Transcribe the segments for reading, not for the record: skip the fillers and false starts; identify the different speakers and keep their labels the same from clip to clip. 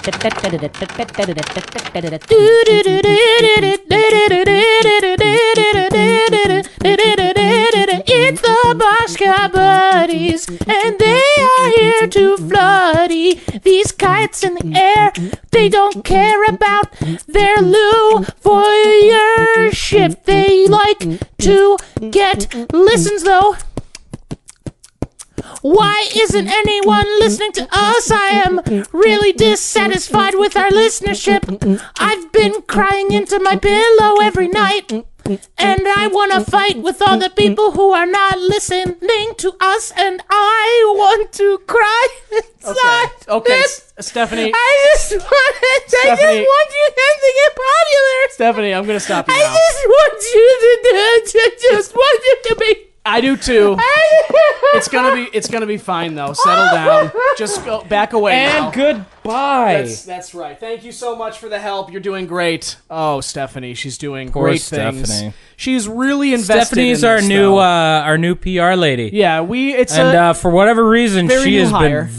Speaker 1: It's the Boxcar Buddies, and they are here to floody these kites in the air. They don't care about their lure-voyeurship. They like to get listens, though. Why isn't anyone listening to us? I am really dissatisfied with our listenership. I've been crying into my pillow every night, and I want to fight with all the people who are not listening to us, and I want to cry inside.
Speaker 2: Okay, Stefany.
Speaker 1: I just want you guys to get popular.
Speaker 2: Stefany, I'm going to stop you now.
Speaker 1: I just want you to be.
Speaker 2: I do too. It's gonna be fine though. Settle down. Just go back away.
Speaker 3: And
Speaker 2: now.
Speaker 3: goodbye.
Speaker 2: That's right. Thank you so much for the help. You're doing great. Oh, Stefany, she's doing
Speaker 3: Poor
Speaker 2: great
Speaker 3: Stefany.
Speaker 2: things. She's really invested.
Speaker 3: Stephanie's
Speaker 2: in
Speaker 3: our
Speaker 2: this,
Speaker 3: new
Speaker 2: though.
Speaker 3: our new PR lady.
Speaker 2: Yeah,
Speaker 3: for whatever reason,
Speaker 2: very
Speaker 3: she
Speaker 2: new
Speaker 3: has
Speaker 2: hire.
Speaker 3: been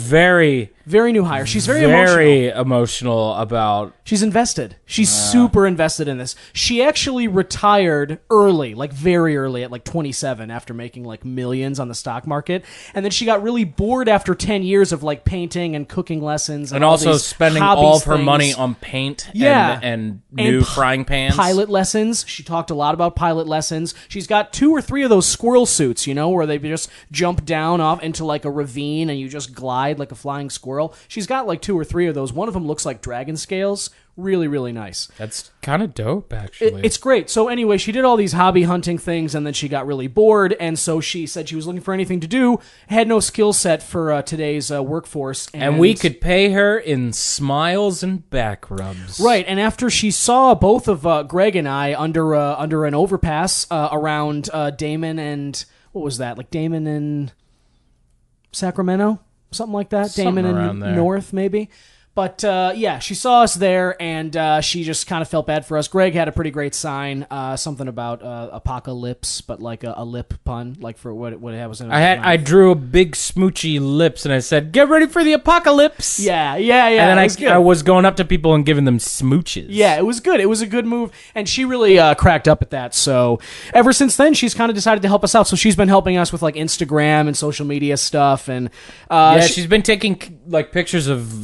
Speaker 3: very
Speaker 2: new hire. She's very
Speaker 3: emotional about.
Speaker 2: She's invested. She's super invested in this. She actually retired early, like very early, at like 27, after making like millions on the stock market, and then she got really bored after 10 years of like painting and cooking lessons,
Speaker 3: And also spending all of her money on paint and new frying pans.
Speaker 2: Pilot lessons. She talked a lot about pilot lessons. She's got 2 or 3 of those squirrel suits, you know, where they just jump down off into like a ravine and you just glide like a flying squirrel. She's got like 2 or 3 of those. One of them looks like dragon scales. Really, really nice.
Speaker 3: That's kind of dope, actually.
Speaker 2: It's great. So anyway, she did all these hobby hunting things, and then she got really bored, and so she said she was looking for anything to do, had no skill set for today's workforce.
Speaker 3: And we could pay her in smiles and back rubs.
Speaker 2: Right, and after she saw both of Greg and I under an overpass around Damon and... What was that? Like Damon and Sacramento? Something like that?
Speaker 3: Something
Speaker 2: Damon
Speaker 3: around
Speaker 2: and
Speaker 3: there.
Speaker 2: North, maybe? But, yeah, she saw us there, and she just kind of felt bad for us. Greg had a pretty great sign, something about apocalypse, but like a lip pun, like for what it was in his mouth.
Speaker 3: I drew a big smoochy lips, and I said, "Get ready for the apocalypse."
Speaker 2: Yeah.
Speaker 3: And then I was going up to people and giving them smooches.
Speaker 2: Yeah, it was good. It was a good move, and she really cracked up at that. So ever since then, she's kind of decided to help us out. So she's been helping us with like Instagram and social media stuff, and
Speaker 3: she's been taking like pictures of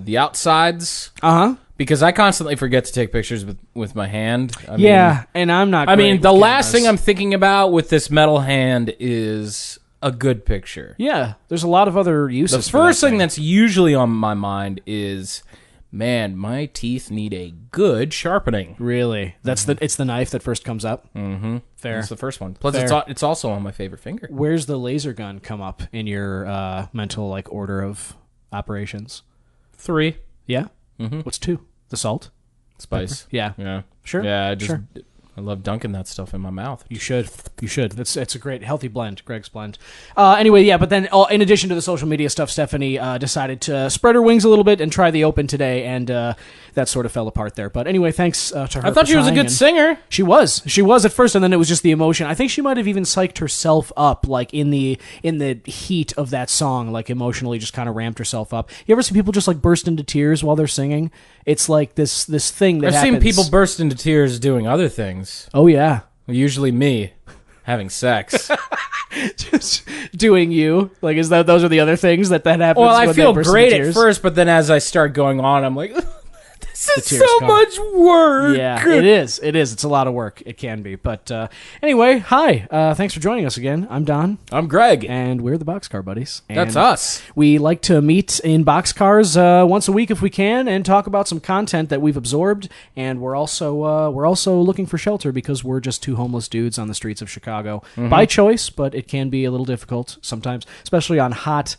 Speaker 3: the outsides. Because I constantly forget to take pictures with my hand.
Speaker 2: And I'm not.
Speaker 3: I mean, the last thing I'm thinking about with this metal hand is a good picture.
Speaker 2: Yeah, there's a lot of other uses.
Speaker 3: The first thing that's usually on my mind is, man, my teeth need a good sharpening.
Speaker 2: Really? That's it's the knife that first comes up?
Speaker 3: Mm-hmm.
Speaker 2: Fair.
Speaker 3: That's the first one. Plus,
Speaker 2: Fair.
Speaker 3: it's also on my favorite finger.
Speaker 2: Where's the laser gun come up in your mental like order of operations?
Speaker 3: 3.
Speaker 2: Yeah?
Speaker 3: Mm-hmm.
Speaker 2: What's 2? The salt?
Speaker 3: Spice.
Speaker 2: Pepper? Yeah.
Speaker 3: Yeah.
Speaker 2: Sure.
Speaker 3: Yeah,
Speaker 2: Sure.
Speaker 3: I love dunking that stuff in my mouth.
Speaker 2: You should. It's a great, healthy blend, Greg's blend. Anyway, yeah, but then in addition to the social media stuff, Stefany decided to spread her wings a little bit and try the open today, and that sort of fell apart there. But anyway, thanks to her.
Speaker 3: I thought she was a good singer.
Speaker 2: She was at first, and then it was just the emotion. I think she might have even psyched herself up, like in the heat of that song, like emotionally just kind of ramped herself up. You ever see people just like burst into tears while they're singing? It's like this thing that
Speaker 3: I've
Speaker 2: happens.
Speaker 3: seen people burst into tears doing other things.
Speaker 2: Oh yeah.
Speaker 3: Usually me having sex.
Speaker 2: Just doing you. Like, is that those are the other things that happens?
Speaker 3: Well, I
Speaker 2: when
Speaker 3: feel
Speaker 2: they burst
Speaker 3: great
Speaker 2: into
Speaker 3: at
Speaker 2: tears?
Speaker 3: first, but then as I start going on, I'm like, this is
Speaker 2: tears
Speaker 3: so
Speaker 2: come.
Speaker 3: much work.
Speaker 2: Yeah, it is. It's a lot of work. It can be. But anyway, hi. Thanks for joining us again. I'm Don.
Speaker 3: I'm Greg.
Speaker 2: And we're the Boxcar Buddies. And
Speaker 3: That's us.
Speaker 2: We like to meet in boxcars once a week if we can and talk about some content that we've absorbed. And we're also looking for shelter because we're just 2 homeless dudes on the streets of Chicago by choice, but it can be a little difficult sometimes, especially on hot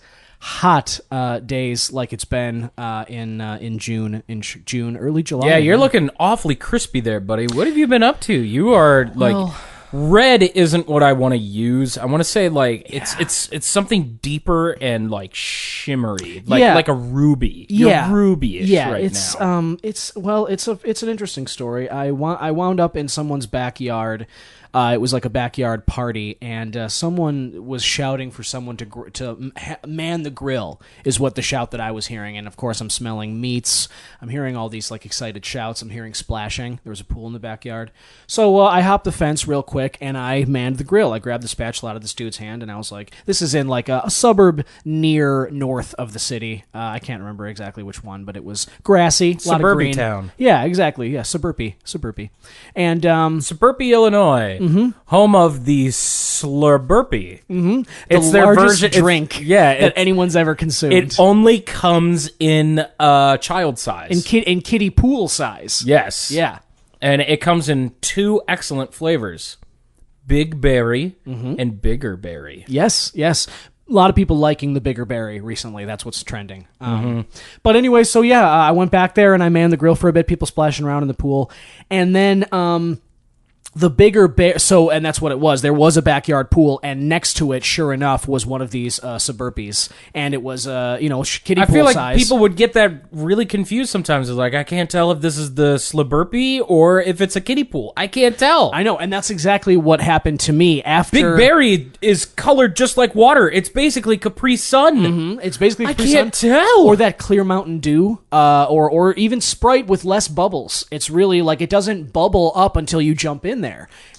Speaker 2: days like it's been in June, early July.
Speaker 3: Yeah, you're looking awfully crispy there, buddy. What have you been up to? You are like red isn't what I want to use. I want to say like it's something deeper and like shimmery, like a ruby. You're ruby-ish right now.
Speaker 2: It's an interesting story. I wound up in someone's backyard It was like a backyard party, and someone was shouting for someone to man the grill, is what the shout that I was hearing. And of course, I'm smelling meats. I'm hearing all these like excited shouts. I'm hearing splashing. There was a pool in the backyard. So I hopped the fence real quick, and I manned the grill. I grabbed the spatula out of this dude's hand, and I was like, this is in like a suburb near north of the city. I can't remember exactly which one, but it was grassy. A lot of green.
Speaker 3: Town.
Speaker 2: Yeah, exactly. Yeah, Sluburpee. And
Speaker 3: Sluburpee, Illinois, home of the Sluburpee. It's
Speaker 2: the
Speaker 3: their
Speaker 2: largest
Speaker 3: version
Speaker 2: drink
Speaker 3: that
Speaker 2: anyone's ever consumed.
Speaker 3: It only comes in child size.
Speaker 2: In kiddie pool size.
Speaker 3: Yes.
Speaker 2: Yeah.
Speaker 3: And it comes in 2 excellent flavors. Big berry and bigger berry.
Speaker 2: Yes. A lot of people liking the bigger berry recently. That's what's trending. But anyway, so yeah, I went back there and I manned the grill for a bit. People splashing around in the pool. And then the bigger bear, and that's what it was. There was a backyard pool, and next to it, sure enough, was one of these Sluburpees, and it was kiddie
Speaker 3: I
Speaker 2: pool
Speaker 3: feel like
Speaker 2: size.
Speaker 3: people would get that really confused sometimes. It's like, I can't tell if this is the Sluburpee or if it's a kiddie pool. I can't tell.
Speaker 2: I know, and that's exactly what happened to me after.
Speaker 3: Big Berry is colored just like water. It's basically Capri Sun.
Speaker 2: It's basically
Speaker 3: I
Speaker 2: Capri
Speaker 3: can't
Speaker 2: Sun,
Speaker 3: tell.
Speaker 2: or that clear Mountain Dew, or even Sprite with less bubbles. It's really like it doesn't bubble up until you jump in there.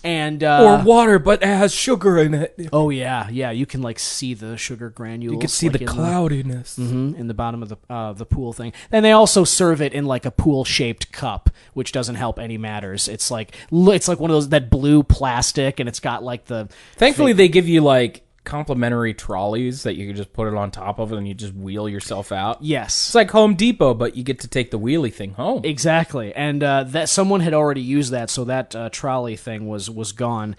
Speaker 2: And
Speaker 3: Or water, but it has sugar in it.
Speaker 2: oh yeah, you can like see the sugar granules.
Speaker 3: You can see
Speaker 2: like,
Speaker 3: the cloudiness.
Speaker 2: in the bottom of the pool thing. And they also serve it in like a pool shaped cup, which doesn't help any matters. It's like one of those, that blue plastic, and it's got like the.
Speaker 3: Thankfully, they give you like complimentary trolleys that you can just put it on top of it and you just wheel yourself out.
Speaker 2: Yes.
Speaker 3: It's like Home Depot, but you get to take the wheelie thing home.
Speaker 2: Exactly. And that someone had already used that, so that trolley thing was gone.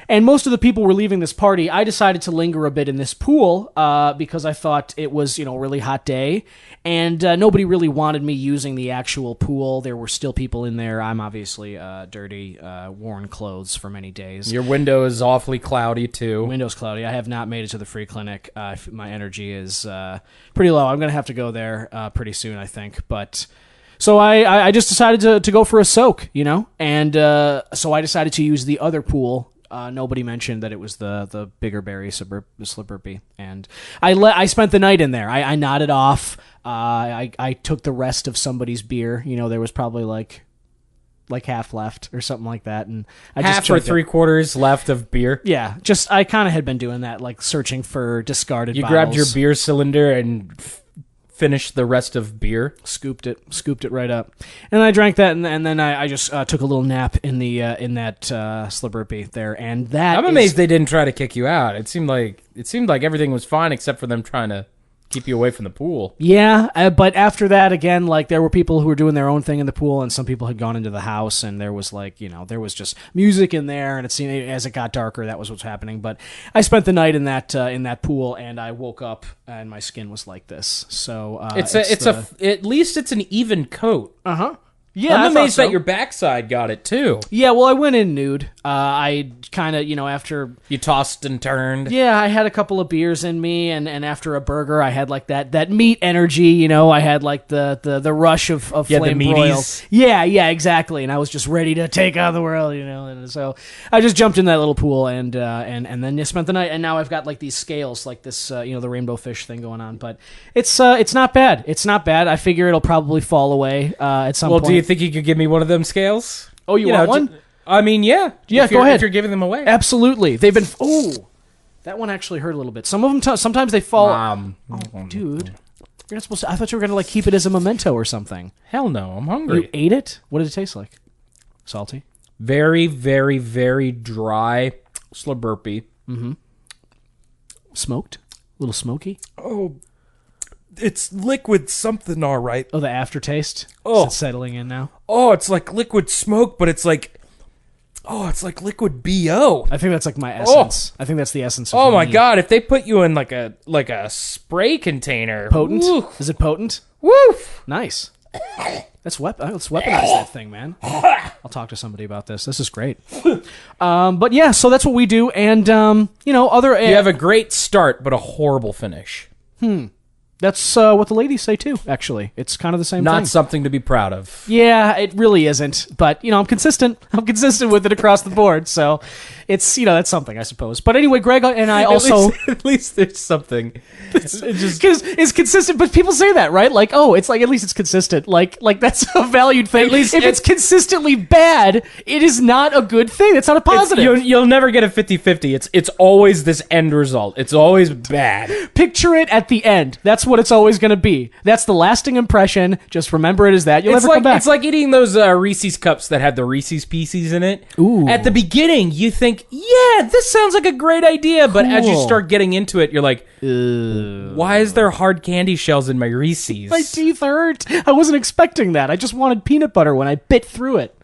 Speaker 2: And most of the people were leaving this party. I decided to linger a bit in this pool because I thought it was, a really hot day, and nobody really wanted me using the actual pool. There were still people in there. I'm obviously dirty, worn clothes for many days.
Speaker 3: Your window is awfully cloudy, too.
Speaker 2: Window's cloudy. I have not made it to the free clinic. My energy is pretty low. I'm going to have to go there pretty soon, I think. But so I just decided to go for a soak, and so I decided to use the other pool. Nobody mentioned that it was the bigger berry Sluburpee, and I spent the night in there. I nodded off. I took the rest of somebody's beer. There was probably like half left or something like that, and I
Speaker 3: half
Speaker 2: just
Speaker 3: or
Speaker 2: chugged it.
Speaker 3: 3/4 left of beer.
Speaker 2: Yeah, I kind of had been doing that, like searching for discarded.
Speaker 3: You
Speaker 2: bottles.
Speaker 3: grabbed your beer cylinder and finished the rest of beer.
Speaker 2: Scooped it right up, and I drank that, and then I just took a little nap in that Sluburpee there, and that
Speaker 3: I'm amazed they didn't try to kick you out. It seemed like everything was fine except for them trying to keep you away from the pool.
Speaker 2: Yeah, but after that, again, like there were people who were doing their own thing in the pool, and some people had gone into the house, and there was there was just music in there, and it seemed as it got darker, that was what's happening. But I spent the night in that pool, and I woke up and my skin was like this. So
Speaker 3: at least it's an even coat.
Speaker 2: Yeah,
Speaker 3: I'm amazed
Speaker 2: so.
Speaker 3: that your backside got it too.
Speaker 2: Yeah, well, I went in nude. I kind of, after...
Speaker 3: You tossed and turned.
Speaker 2: Yeah, I had a couple of beers in me, and after a burger, I had like that meat energy, I had like the rush of flame broils. Yeah, exactly, and I was just ready to take on the world, and so I just jumped in that little pool, and then you spent the night, and now I've got like these scales, like this, the rainbow fish thing going on, but it's not bad. It's not bad. I figure it'll probably fall away at some point.
Speaker 3: Do you think you could give me one of them scales?
Speaker 2: Oh, you want one?
Speaker 3: I mean, yeah.
Speaker 2: Yeah, go ahead.
Speaker 3: If you're giving them away.
Speaker 2: Absolutely. They've been... Oh, that one actually hurt a little bit. Some of them, sometimes they fall... Dude. You're not supposed to... I thought you were going to keep it as a memento or something.
Speaker 3: Hell no, I'm hungry.
Speaker 2: You ate it? What did it taste like? Salty?
Speaker 3: Very, very, very dry Sluburpee.
Speaker 2: Smoked? A little smoky?
Speaker 3: Oh, it's liquid something, all right.
Speaker 2: Oh, the aftertaste?
Speaker 3: Oh.
Speaker 2: Is it settling in now?
Speaker 3: Oh, it's like liquid smoke, but it's like... Oh, it's like liquid BO.
Speaker 2: I think that's like my essence. I think that's the essence of
Speaker 3: Oh my
Speaker 2: me.
Speaker 3: god, if they put you in like a spray container.
Speaker 2: Potent?
Speaker 3: Woo.
Speaker 2: Is it potent?
Speaker 3: Woof.
Speaker 2: Nice. Let's weaponize that thing, man. I'll talk to somebody about this. This is great. But yeah, so that's what we do, and other.
Speaker 3: You have a great start, but a horrible finish.
Speaker 2: That's what the ladies say too, actually. It's kind of the same thing.
Speaker 3: Not something to be proud of.
Speaker 2: Yeah, it really isn't. But, I'm consistent. I'm consistent with it across the board. So it's, that's something, I suppose. But anyway, Greg and I also...
Speaker 3: At least there's something.
Speaker 2: Because it's consistent, but people say that, right? Like, oh, it's like, at least it's consistent. Like that's a valued thing. At least if it's consistently bad, it is not a good thing. It's not a positive.
Speaker 3: You'll never get a 50-50. It's always this end result. It's always bad.
Speaker 2: Picture it at the end. That's what it's always going to be. That's the lasting impression. Just remember it as that. You'll never come back.
Speaker 3: It's like eating those Reese's cups that had the Reese's Pieces in it.
Speaker 2: Ooh.
Speaker 3: At the beginning, you think, yeah, this sounds like a great idea. But as you start getting into it, you're like, why is there hard candy shells in my Reese's?
Speaker 2: My teeth hurt. I wasn't expecting that. I just wanted peanut butter when I bit through it.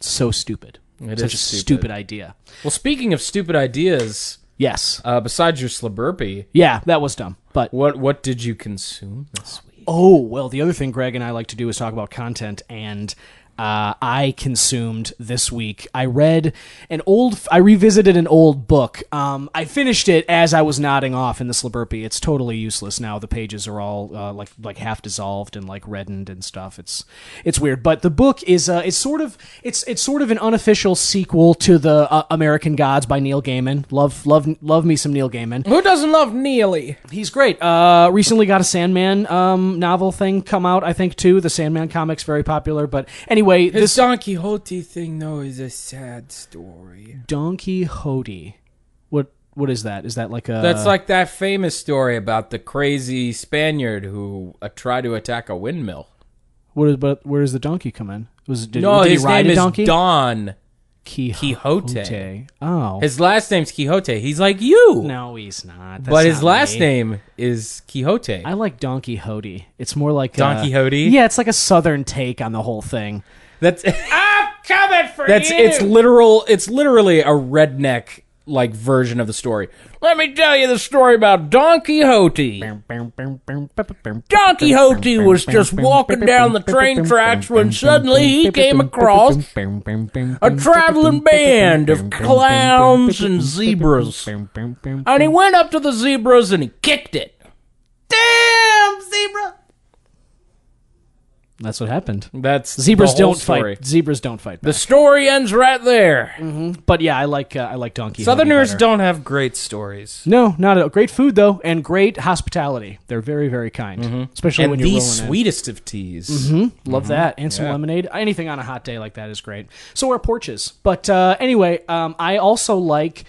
Speaker 2: So stupid. Such a stupid idea.
Speaker 3: Well, speaking of stupid ideas...
Speaker 2: Yes.
Speaker 3: Besides your Sluburpee...
Speaker 2: Yeah, that was dumb. But
Speaker 3: what did you consume this week?
Speaker 2: Oh, well, the other thing Greg and I like to do is talk about content, and I consumed this week. I revisited an old book. I finished it as I was nodding off in the Sluburpee. It's totally useless now. The pages are all like half dissolved and like reddened and stuff. It's weird. But the book is it's sort of an unofficial sequel to the American Gods by Neil Gaiman. Love me some Neil Gaiman.
Speaker 3: Who doesn't love Neely?
Speaker 2: He's great. Recently got a Sandman novel thing come out, I think, too. The Sandman comic's very popular. But anyway,
Speaker 3: this Don Quixote thing, though, is a sad story.
Speaker 2: Don Quixote. What is that? Is that like a...
Speaker 3: That's like that famous story about the crazy Spaniard who tried to attack a windmill.
Speaker 2: Where does the donkey come in?
Speaker 3: His
Speaker 2: he ride
Speaker 3: name
Speaker 2: a donkey?
Speaker 3: is Don
Speaker 2: Quixote. Oh.
Speaker 3: His last name's Quixote. He's like you.
Speaker 2: No, he's not.
Speaker 3: But his last name is Quixote.
Speaker 2: I like Don Quixote. It's more like...
Speaker 3: Don Quixote?
Speaker 2: Yeah, it's like a southern take on the whole thing.
Speaker 3: I'm coming for you! It's literally a redneck like version of the story. Let me tell you the story about Don Quixote. Don Quixote was just walking down the train tracks when suddenly he came across a traveling band of clowns and zebras. And he went up to the zebras and he kicked it. Damn, zebra!
Speaker 2: That's what happened.
Speaker 3: That's
Speaker 2: zebras
Speaker 3: the whole
Speaker 2: don't
Speaker 3: story.
Speaker 2: fight. Zebras don't fight back.
Speaker 3: The story ends right there.
Speaker 2: Mm-hmm. But yeah, I like Don Quixote.
Speaker 3: Southerners
Speaker 2: better.
Speaker 3: don't have great stories.
Speaker 2: No, not a great food though, and great hospitality. They're very, very kind, especially
Speaker 3: and
Speaker 2: when you're
Speaker 3: the
Speaker 2: rolling
Speaker 3: sweetest of teas.
Speaker 2: Mm-hmm. Love that, and some lemonade. Anything on a hot day like that is great. So are porches. But anyway, I also like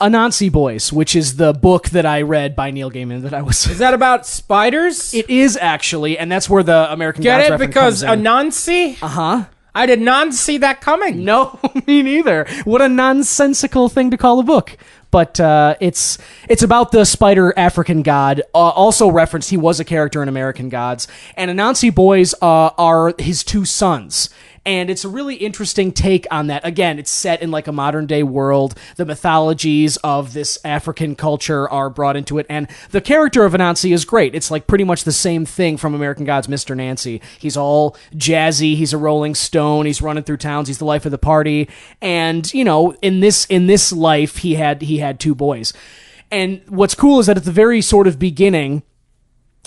Speaker 2: Anansi Boys, which is the book that I read by Neil Gaiman that I was...
Speaker 3: Is that about spiders?
Speaker 2: It is, actually, and that's where the American
Speaker 3: Get
Speaker 2: Gods
Speaker 3: it?
Speaker 2: reference
Speaker 3: Because
Speaker 2: comes in.
Speaker 3: Anansi?
Speaker 2: Uh-huh.
Speaker 3: I did not see that coming.
Speaker 2: No, me neither. What a nonsensical thing to call a book. But it's about the spider African god. Also referenced, he was a character in American Gods. And Anansi Boys are his two sons. And it's a really interesting take on that. Again, it's set in like a modern day world. The mythologies of this African culture are brought into it. And the character of Anansi is great. It's like pretty much the same thing from American Gods, Mr. Nancy. He's all jazzy. He's a rolling stone. He's running through towns. He's the life of the party. And, you know, in this life, he had two boys. And what's cool is that at the very sort of beginning,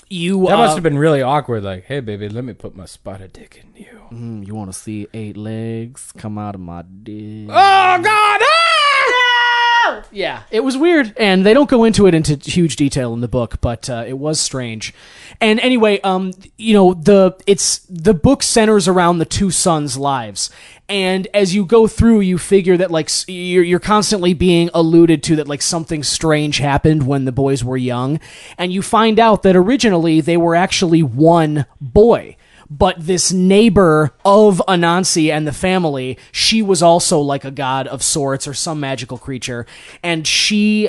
Speaker 2: that
Speaker 3: must have been really awkward. Like, hey, baby, let me put my spotted dick in you.
Speaker 2: You want to see 8 legs come out of my dick?
Speaker 3: Oh, God! Ah!
Speaker 2: Yeah, it was weird, and they don't go into it into huge detail in the book, but it was strange. And anyway, you know, the book centers around the two sons' lives, and as you go through, you figure that like you're constantly being alluded to that like something strange happened when the boys were young, and you find out that originally they were actually one boy. But this neighbor of Anansi and the family, she was also like a god of sorts or some magical creature. And she,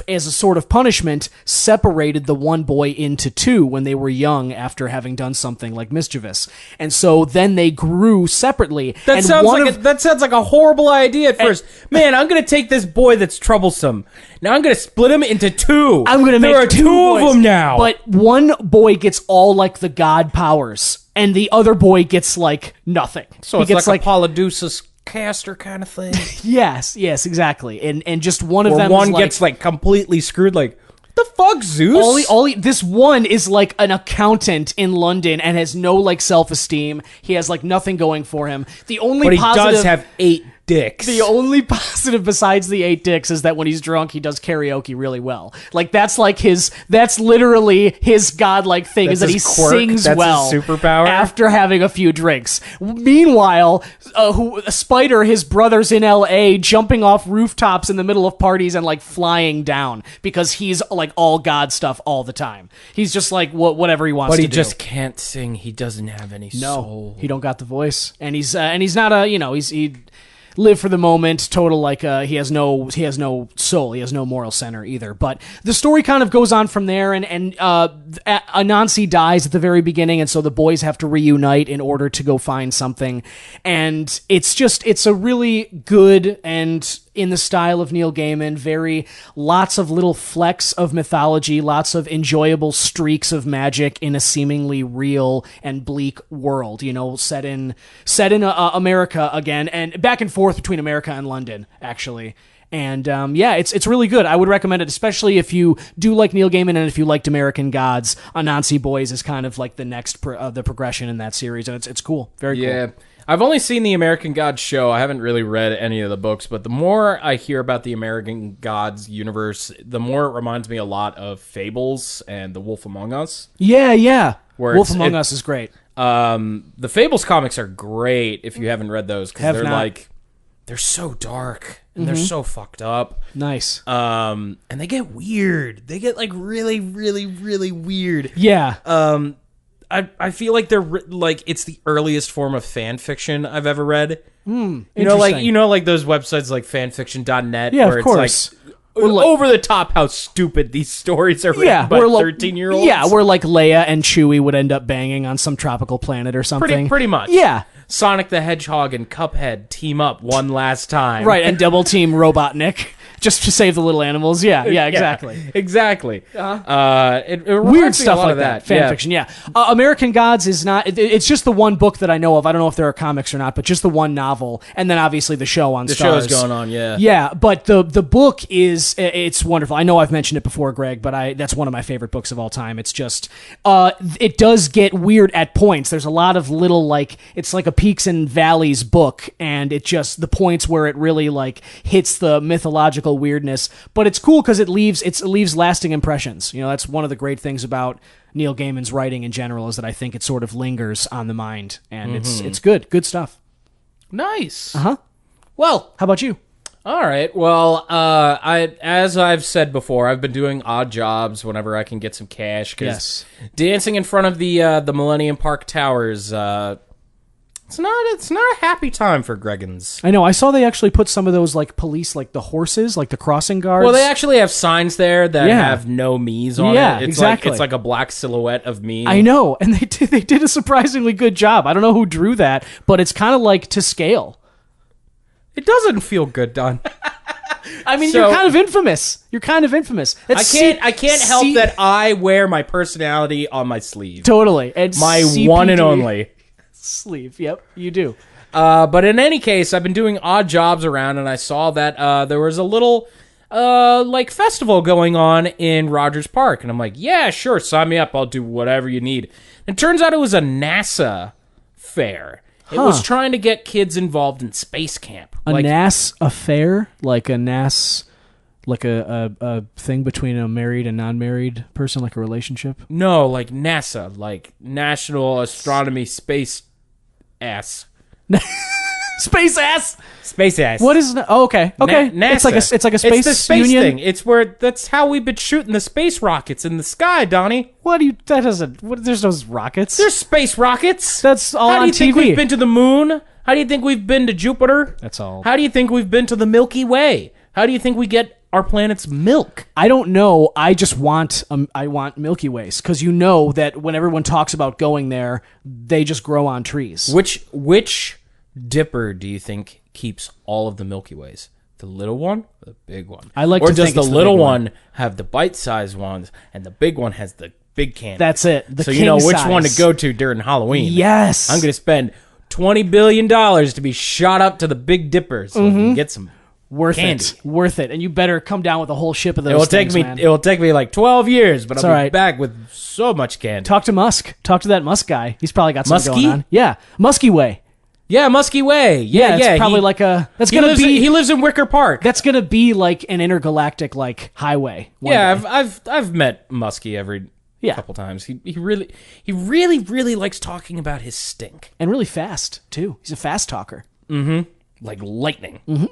Speaker 2: as a sort of punishment, separated the one boy into two when they were young after having done something like mischievous. And so then they grew separately.
Speaker 3: That sounds like a horrible idea at first. Man, I'm going to take this boy that's troublesome. Now I'm going to split him into two.
Speaker 2: I'm going to make
Speaker 3: there are two of them now.
Speaker 2: But one boy gets all like the god powers. And the other boy gets, like, nothing.
Speaker 3: So it's like a Polydeuces caster kind of thing?
Speaker 2: Yes, exactly. And just one of them
Speaker 3: one gets, like, completely screwed, like, The fuck, Zeus?
Speaker 2: This one is like an accountant in London and has no like self-esteem. He has like nothing going for him.
Speaker 3: But he does have 8 dicks.
Speaker 2: The only positive besides the 8 dicks is that when he's drunk, he does karaoke really well. Like that's literally his godlike thing, is that he sings well.
Speaker 3: His superpower
Speaker 2: after having a few drinks. Meanwhile, Spider, his brother's in L.A. jumping off rooftops in the middle of parties and like flying down because he's like all God stuff all the time. He's just like whatever he wants to do.
Speaker 3: But he just can't sing. He doesn't have any soul.
Speaker 2: No, he don't got the voice, and he's not he live for the moment, total like he has no soul, he has no moral center either. But the story kind of goes on from there, and Anansi dies at the very beginning, and so the boys have to reunite in order to go find something, and it's a really good and in the style of Neil Gaiman, lots of little flecks of mythology, lots of enjoyable streaks of magic in a seemingly real and bleak world, set in America again, and back and forth between America and London, actually. And it's really good. I would recommend it, especially if you do like Neil Gaiman and if you liked American Gods. Anansi Boys is kind of like the next the progression in that series, and it's cool, very cool.
Speaker 3: Yeah. I've only seen the American Gods show. I haven't really read any of the books, but the more I hear about the American Gods universe, the more it reminds me a lot of Fables and The Wolf Among Us.
Speaker 2: Yeah. Wolf Among Us is great.
Speaker 3: The Fables comics are great if you haven't read those, because they're so dark and they're so fucked up.
Speaker 2: Nice.
Speaker 3: And they get weird. They get like really, really, really weird.
Speaker 2: Yeah.
Speaker 3: I feel like they're like it's the earliest form of fan fiction I've ever read.
Speaker 2: Like
Speaker 3: those websites like fanfiction.net.
Speaker 2: Yeah,
Speaker 3: where
Speaker 2: of course.
Speaker 3: It's like over the top how stupid these stories are written by 13-year-olds.
Speaker 2: Yeah, where like Leia and Chewie would end up banging on some tropical planet or something.
Speaker 3: Pretty much.
Speaker 2: Yeah.
Speaker 3: Sonic the Hedgehog and Cuphead team up one last time.
Speaker 2: Right, and double team Robotnik just to save the little animals. Yeah, exactly.
Speaker 3: Exactly. It
Speaker 2: weird stuff like that. Fan fiction, yeah. American Gods is not... It's just the one book that I know of. I don't know if there are comics or not, but just the one novel. And then obviously the show on Starz.
Speaker 3: The show's going on, yeah.
Speaker 2: Yeah, but the book is... It's wonderful. I know I've mentioned it before, Greg, but that's one of my favorite books of all time. It's just... it does get weird at points. There's a lot of little, like... It's like a peaks and valleys book, and it just... The points where it really, like, hits the mythological weirdness, but it's cool because it leaves lasting impressions. That's one of the great things about Neil Gaiman's writing in general, is that I think it sort of lingers on the mind, and it's good stuff.
Speaker 3: Nice.
Speaker 2: Well, how about you?
Speaker 3: All right. Well, as I've said before, I've been doing odd jobs whenever I can get some cash, because dancing in front of the Millennium Park Towers, it's not a happy time for Greggans.
Speaker 2: I know. I saw they actually put some of those like police, like the horses, like the crossing guards.
Speaker 3: Well, they actually have signs there that have no me's on it. It's
Speaker 2: exactly.
Speaker 3: It's like a black silhouette of me.
Speaker 2: I know, and they did a surprisingly good job. I don't know who drew that, but it's kind of like to scale.
Speaker 3: It doesn't feel good, Don.
Speaker 2: I mean, you're kind of infamous.
Speaker 3: I can't help that I wear my personality on my sleeve.
Speaker 2: Totally. And
Speaker 3: my
Speaker 2: CPD.
Speaker 3: One and only.
Speaker 2: Sleeve. Yep, you do.
Speaker 3: But in any case, I've been doing odd jobs around, and I saw that there was a little like festival going on in Rogers Park, and I'm like, yeah, sure, sign me up. I'll do whatever you need. And it turns out it was a NASA fair. It was trying to get kids involved in space camp.
Speaker 2: A NAS affair, like a NAS, like a thing between a married and non-married person, like a relationship.
Speaker 3: No, like NASA, like National Astronomy Space Ass.
Speaker 2: Space ass.
Speaker 3: Space ass.
Speaker 2: What is? Okay.
Speaker 3: NASA.
Speaker 2: It's like a space.
Speaker 3: It's the space
Speaker 2: union
Speaker 3: thing. It's where that's how we've been shooting the space rockets in the sky, Donnie.
Speaker 2: What do you? That doesn't. There's those rockets.
Speaker 3: There's space rockets.
Speaker 2: That's all on TV.
Speaker 3: How do you think we've been to the moon? How do you think we've been to Jupiter?
Speaker 2: That's all.
Speaker 3: How do you think we've been to the Milky Way? How do you think we get our planet's milk?
Speaker 2: I don't know. I just want I want Milky Ways, because you know that when everyone talks about going there, they just grow on trees.
Speaker 3: Which dipper do you think keeps all of the Milky Ways? The little one or the big one?
Speaker 2: I like
Speaker 3: or
Speaker 2: to
Speaker 3: does
Speaker 2: think
Speaker 3: the
Speaker 2: it's the
Speaker 3: little
Speaker 2: big
Speaker 3: one have the bite-sized ones and the big one has the big candy?
Speaker 2: That's it.
Speaker 3: So you know which one to go to during Halloween.
Speaker 2: Yes.
Speaker 3: I'm going to spend $20 billion to be shot up to the Big Dipper so we can get some
Speaker 2: Worth
Speaker 3: candy.
Speaker 2: it. Worth it. And you better come down with a whole ship of those
Speaker 3: It will
Speaker 2: things,
Speaker 3: take me.
Speaker 2: man.
Speaker 3: It will take me like 12 years, but
Speaker 2: It's
Speaker 3: I'll
Speaker 2: all
Speaker 3: be
Speaker 2: right.
Speaker 3: back with so much candy.
Speaker 2: Talk to Musk. Talk to that Musk guy. He's probably got something
Speaker 3: Muskie?
Speaker 2: going on. Yeah. Muskie Way.
Speaker 3: Yeah, Muskie Way.
Speaker 2: Yeah,
Speaker 3: Yeah,
Speaker 2: it's probably like a... That's
Speaker 3: he
Speaker 2: going to
Speaker 3: lives,
Speaker 2: be...
Speaker 3: he lives in Wicker Park.
Speaker 2: That's going to be like an intergalactic like highway. one
Speaker 3: Yeah,
Speaker 2: day.
Speaker 3: I've met Muskie every couple times. He really likes talking about his stink.
Speaker 2: And really fast, too. He's a fast talker.
Speaker 3: Like lightning. Mm-hmm.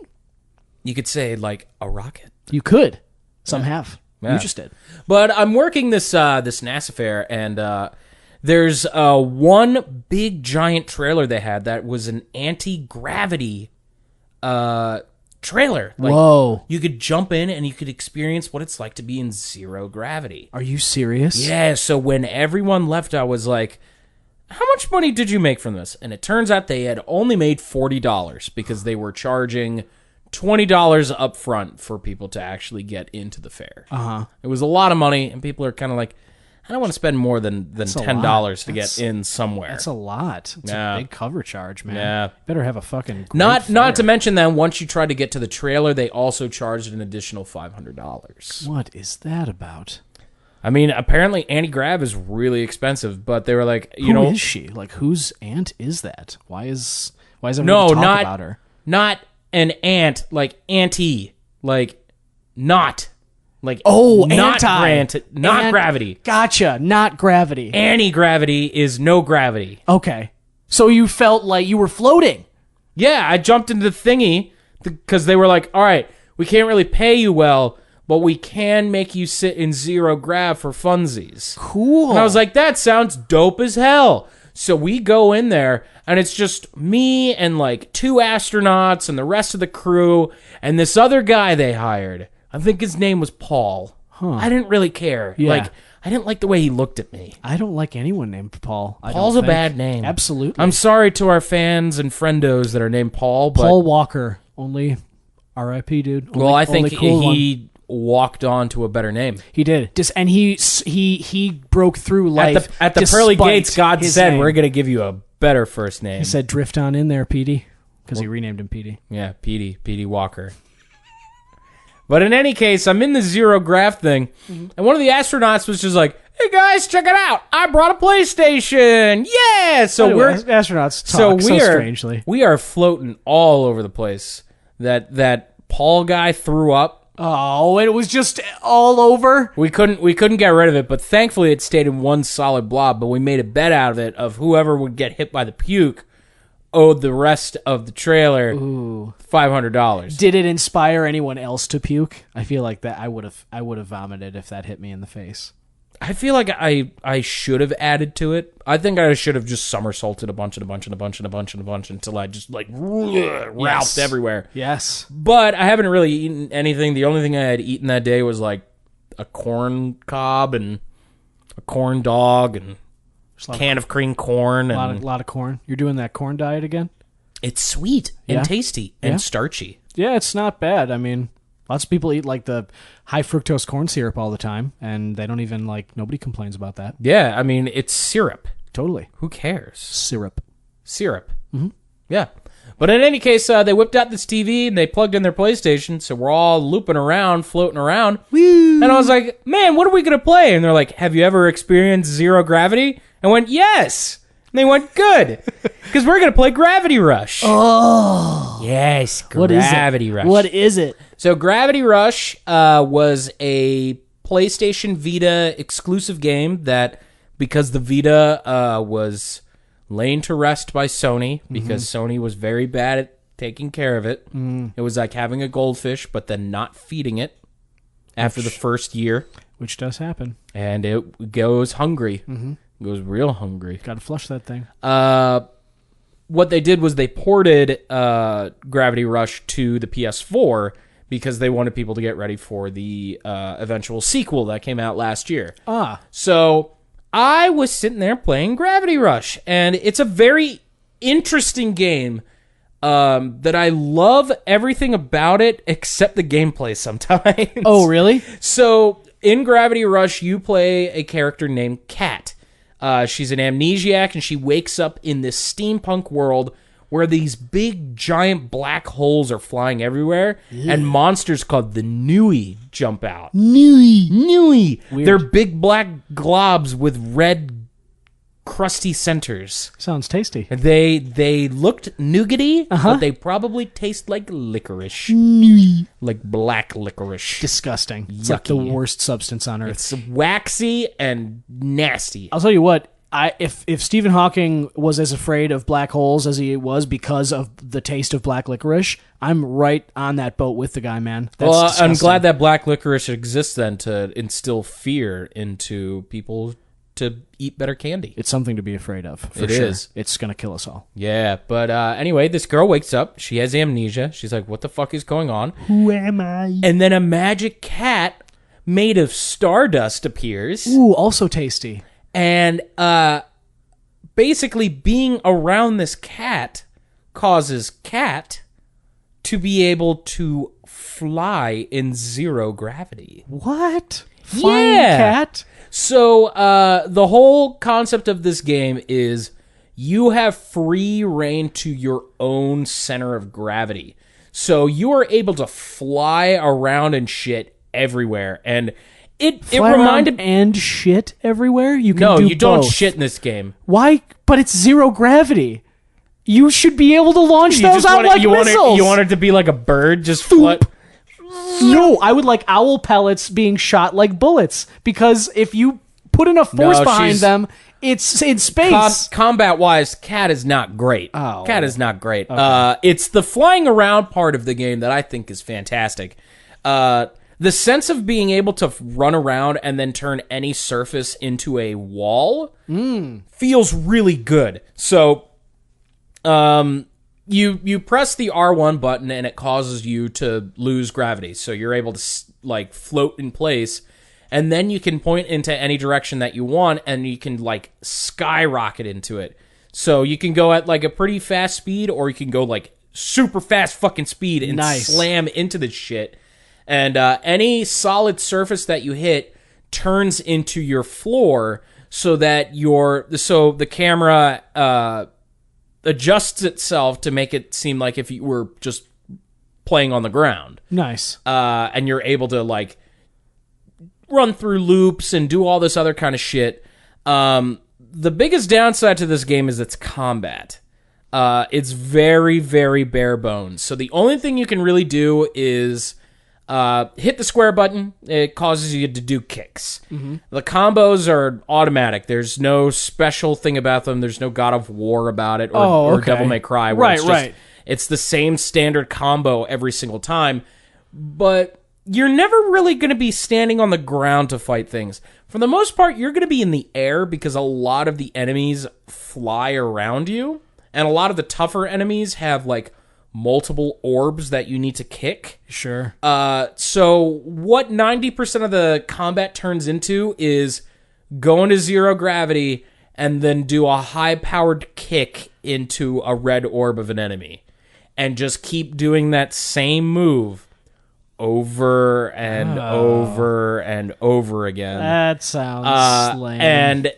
Speaker 3: You could say like a rocket.
Speaker 2: You could. Some have.
Speaker 3: Yeah.
Speaker 2: You just did.
Speaker 3: But I'm working this NASA fair, and there's one big giant trailer they had that was an anti-gravity trailer. Like,
Speaker 2: Whoa.
Speaker 3: you could jump in and you could experience what it's like to be in zero gravity.
Speaker 2: Are you serious?
Speaker 3: Yeah, so when everyone left, I was like, how much money did you make from this? And it turns out they had only made $40 because they were charging $20 up front for people to actually get into the fair. It was a lot of money, and people are kind of like, I don't want to spend more than $10 to get in somewhere.
Speaker 2: That's a lot. It's a big cover charge, man.
Speaker 3: Yeah.
Speaker 2: Better have a fucking great
Speaker 3: Not
Speaker 2: fair.
Speaker 3: to mention that once you tried to get to the trailer, they also charged an additional $500.
Speaker 2: What is that about?
Speaker 3: I mean, apparently anti-grav is really expensive, but they were like,
Speaker 2: Who is she? Like, whose aunt is that? Why is everyone talking about her?
Speaker 3: Not an ant, like anti, like not, like not not gravity.
Speaker 2: Gotcha, not gravity.
Speaker 3: Anti-gravity is no gravity.
Speaker 2: Okay, so you felt like you were floating.
Speaker 3: Yeah, I jumped into the thingy because they were like, all right, we can't really pay you well, but we can make you sit in zero grav for funsies.
Speaker 2: Cool.
Speaker 3: And I was like, that sounds dope as hell. So we go in there, and it's just me and like 2 astronauts and the rest of the crew and this other guy they hired. I think his name was Paul. I didn't really care.
Speaker 2: Yeah.
Speaker 3: Like, I didn't like the way he looked at me.
Speaker 2: I don't like anyone named Paul.
Speaker 3: Paul's a bad name.
Speaker 2: Absolutely.
Speaker 3: I'm sorry to our fans and friendos that are named Paul, but
Speaker 2: Paul Walker. Only R.I.P. dude.
Speaker 3: well, I think
Speaker 2: only cool one.
Speaker 3: he walked on to a better name.
Speaker 2: He did. And he broke through life.
Speaker 3: At the pearly
Speaker 2: despite
Speaker 3: gates, God
Speaker 2: his
Speaker 3: said,
Speaker 2: name.
Speaker 3: we're going to give you a better first name.
Speaker 2: He said, drift on in there, Petey. Because he renamed him Petey.
Speaker 3: Yeah, Petey Walker. But in any case, I'm in the zero grav thing, and one of the astronauts was just like, hey guys, check it out. I brought a PlayStation. Yeah! So
Speaker 2: Anyway, astronauts talk so strangely.
Speaker 3: We are floating all over the place. That Paul guy threw up.
Speaker 2: Oh, it was just all over?
Speaker 3: We couldn't get rid of it, but thankfully it stayed in one solid blob, but we made a bet out of it of whoever would get hit by the puke owed the rest of the trailer $500.
Speaker 2: Did it inspire anyone else to puke? I feel like that I would have vomited if that hit me in the face.
Speaker 3: I feel like I should have added to it. I think I should have just somersaulted a bunch until I just like ralphed everywhere.
Speaker 2: Yes.
Speaker 3: But I haven't really eaten anything. The only thing I had eaten that day was like a corn cob and a corn dog and a can of cream corn.
Speaker 2: A
Speaker 3: And
Speaker 2: lot of corn. You're doing that corn diet again?
Speaker 3: it's sweet and tasty and starchy.
Speaker 2: Yeah, it's not bad. I mean, lots of people eat like the high fructose corn syrup all the time, and they don't even nobody complains about that.
Speaker 3: Yeah, I mean, it's syrup.
Speaker 2: Totally.
Speaker 3: Who cares?
Speaker 2: Syrup.
Speaker 3: Mm-hmm. Yeah. But in any case, they whipped out this TV and they plugged in their PlayStation, so we're all looping around, floating around.
Speaker 2: Woo!
Speaker 3: And I was like, man, what are we going to play? And they're like, have you ever experienced zero gravity? I went, yes. And they went, good. Because we're going to play Gravity Rush.
Speaker 2: Oh.
Speaker 3: Yes,
Speaker 2: Gravity
Speaker 3: Rush.
Speaker 2: What is it?
Speaker 3: So Gravity Rush was a PlayStation Vita exclusive game that, because the Vita was laying to rest by Sony, because Sony was very bad at taking care of it. It was like having a goldfish, but then not feeding it after the first year.
Speaker 2: Which does happen.
Speaker 3: And it goes hungry. It goes real hungry.
Speaker 2: Got to flush that thing.
Speaker 3: What they did was they ported Gravity Rush to the PS4 because they wanted people to get ready for the eventual sequel that came out last year. So I was sitting there playing Gravity Rush, and it's a very interesting game that I love everything about it except the gameplay sometimes.
Speaker 2: Oh, really?
Speaker 3: So in Gravity Rush, you play a character named Kat. She's an amnesiac, and she wakes up in this steampunk world where these big giant black holes are flying everywhere, and monsters called the Nui jump out. Nui. They're big black globs with red crusty centers.
Speaker 2: Sounds tasty.
Speaker 3: They looked nougaty, but they probably taste like licorice. Like black licorice.
Speaker 2: Disgusting. It's like the worst substance on earth.
Speaker 3: It's waxy and nasty.
Speaker 2: I'll tell you what, if Stephen Hawking was as afraid of black holes as he was because of the taste of black licorice, I'm right on that boat with the guy, man. That's disgusting.
Speaker 3: I'm glad that black licorice exists then to instill fear into people to eat better candy.
Speaker 2: It's something to be afraid of, for
Speaker 3: It
Speaker 2: sure.
Speaker 3: is.
Speaker 2: It's going to kill us all.
Speaker 3: Yeah, but anyway, this girl wakes up. She has amnesia. She's like, what the fuck is going on?
Speaker 2: Who am I?
Speaker 3: And then a magic cat made of stardust appears.
Speaker 2: Ooh, also tasty.
Speaker 3: And basically being around this cat causes Cat to be able to fly in zero gravity.
Speaker 2: What? Flying
Speaker 3: Yeah.
Speaker 2: cat?
Speaker 3: So the whole concept of this game is you have free reign to your own center of gravity. So you are able to fly around and shit everywhere. And it reminded
Speaker 2: me... and shit everywhere? You can
Speaker 3: No,
Speaker 2: do
Speaker 3: you don't
Speaker 2: both.
Speaker 3: shit in this game.
Speaker 2: Why? But it's zero gravity. You should be able to launch those out like missiles.
Speaker 3: You want it to be like a bird, just float.
Speaker 2: No, I would like owl pellets being shot like bullets, because if you put enough force behind them, it's in space.
Speaker 3: Combat-wise, Cat is not great.
Speaker 2: Oh.
Speaker 3: Cat is not great. Okay. It's the flying around part of the game that I think is fantastic. The sense of being able to run around and then turn any surface into a wall feels really good. So, you press the R1 button and it causes you to lose gravity. So you're able to like float in place, and then you can point into any direction that you want, and you can like skyrocket into it. So you can go at like a pretty fast speed, or you can go like super fast fucking speed and slam into the shit. And any solid surface that you hit turns into your floor, so that the camera adjusts itself to make it seem like if you were just playing on the ground.
Speaker 2: Nice.
Speaker 3: And you're able to like run through loops and do all this other kind of shit. The biggest downside to this game is its combat. It's very, very bare bones. So the only thing you can really do is hit the square button. It causes you to do kicks. Mm-hmm. The combos are automatic. There's no special thing about them. There's no God of War about it, or Devil May Cry. Where it's the same standard combo every single time. But you're never really going to be standing on the ground to fight things. For the most part, you're going to be in the air, because a lot of the enemies fly around you. And a lot of the tougher enemies have like multiple orbs that you need to kick.
Speaker 2: Sure.
Speaker 3: So what 90% of the combat turns into is go into zero gravity and then do a high-powered kick into a red orb of an enemy. And just keep doing that same move over and over and over again.
Speaker 2: That sounds lame.
Speaker 3: And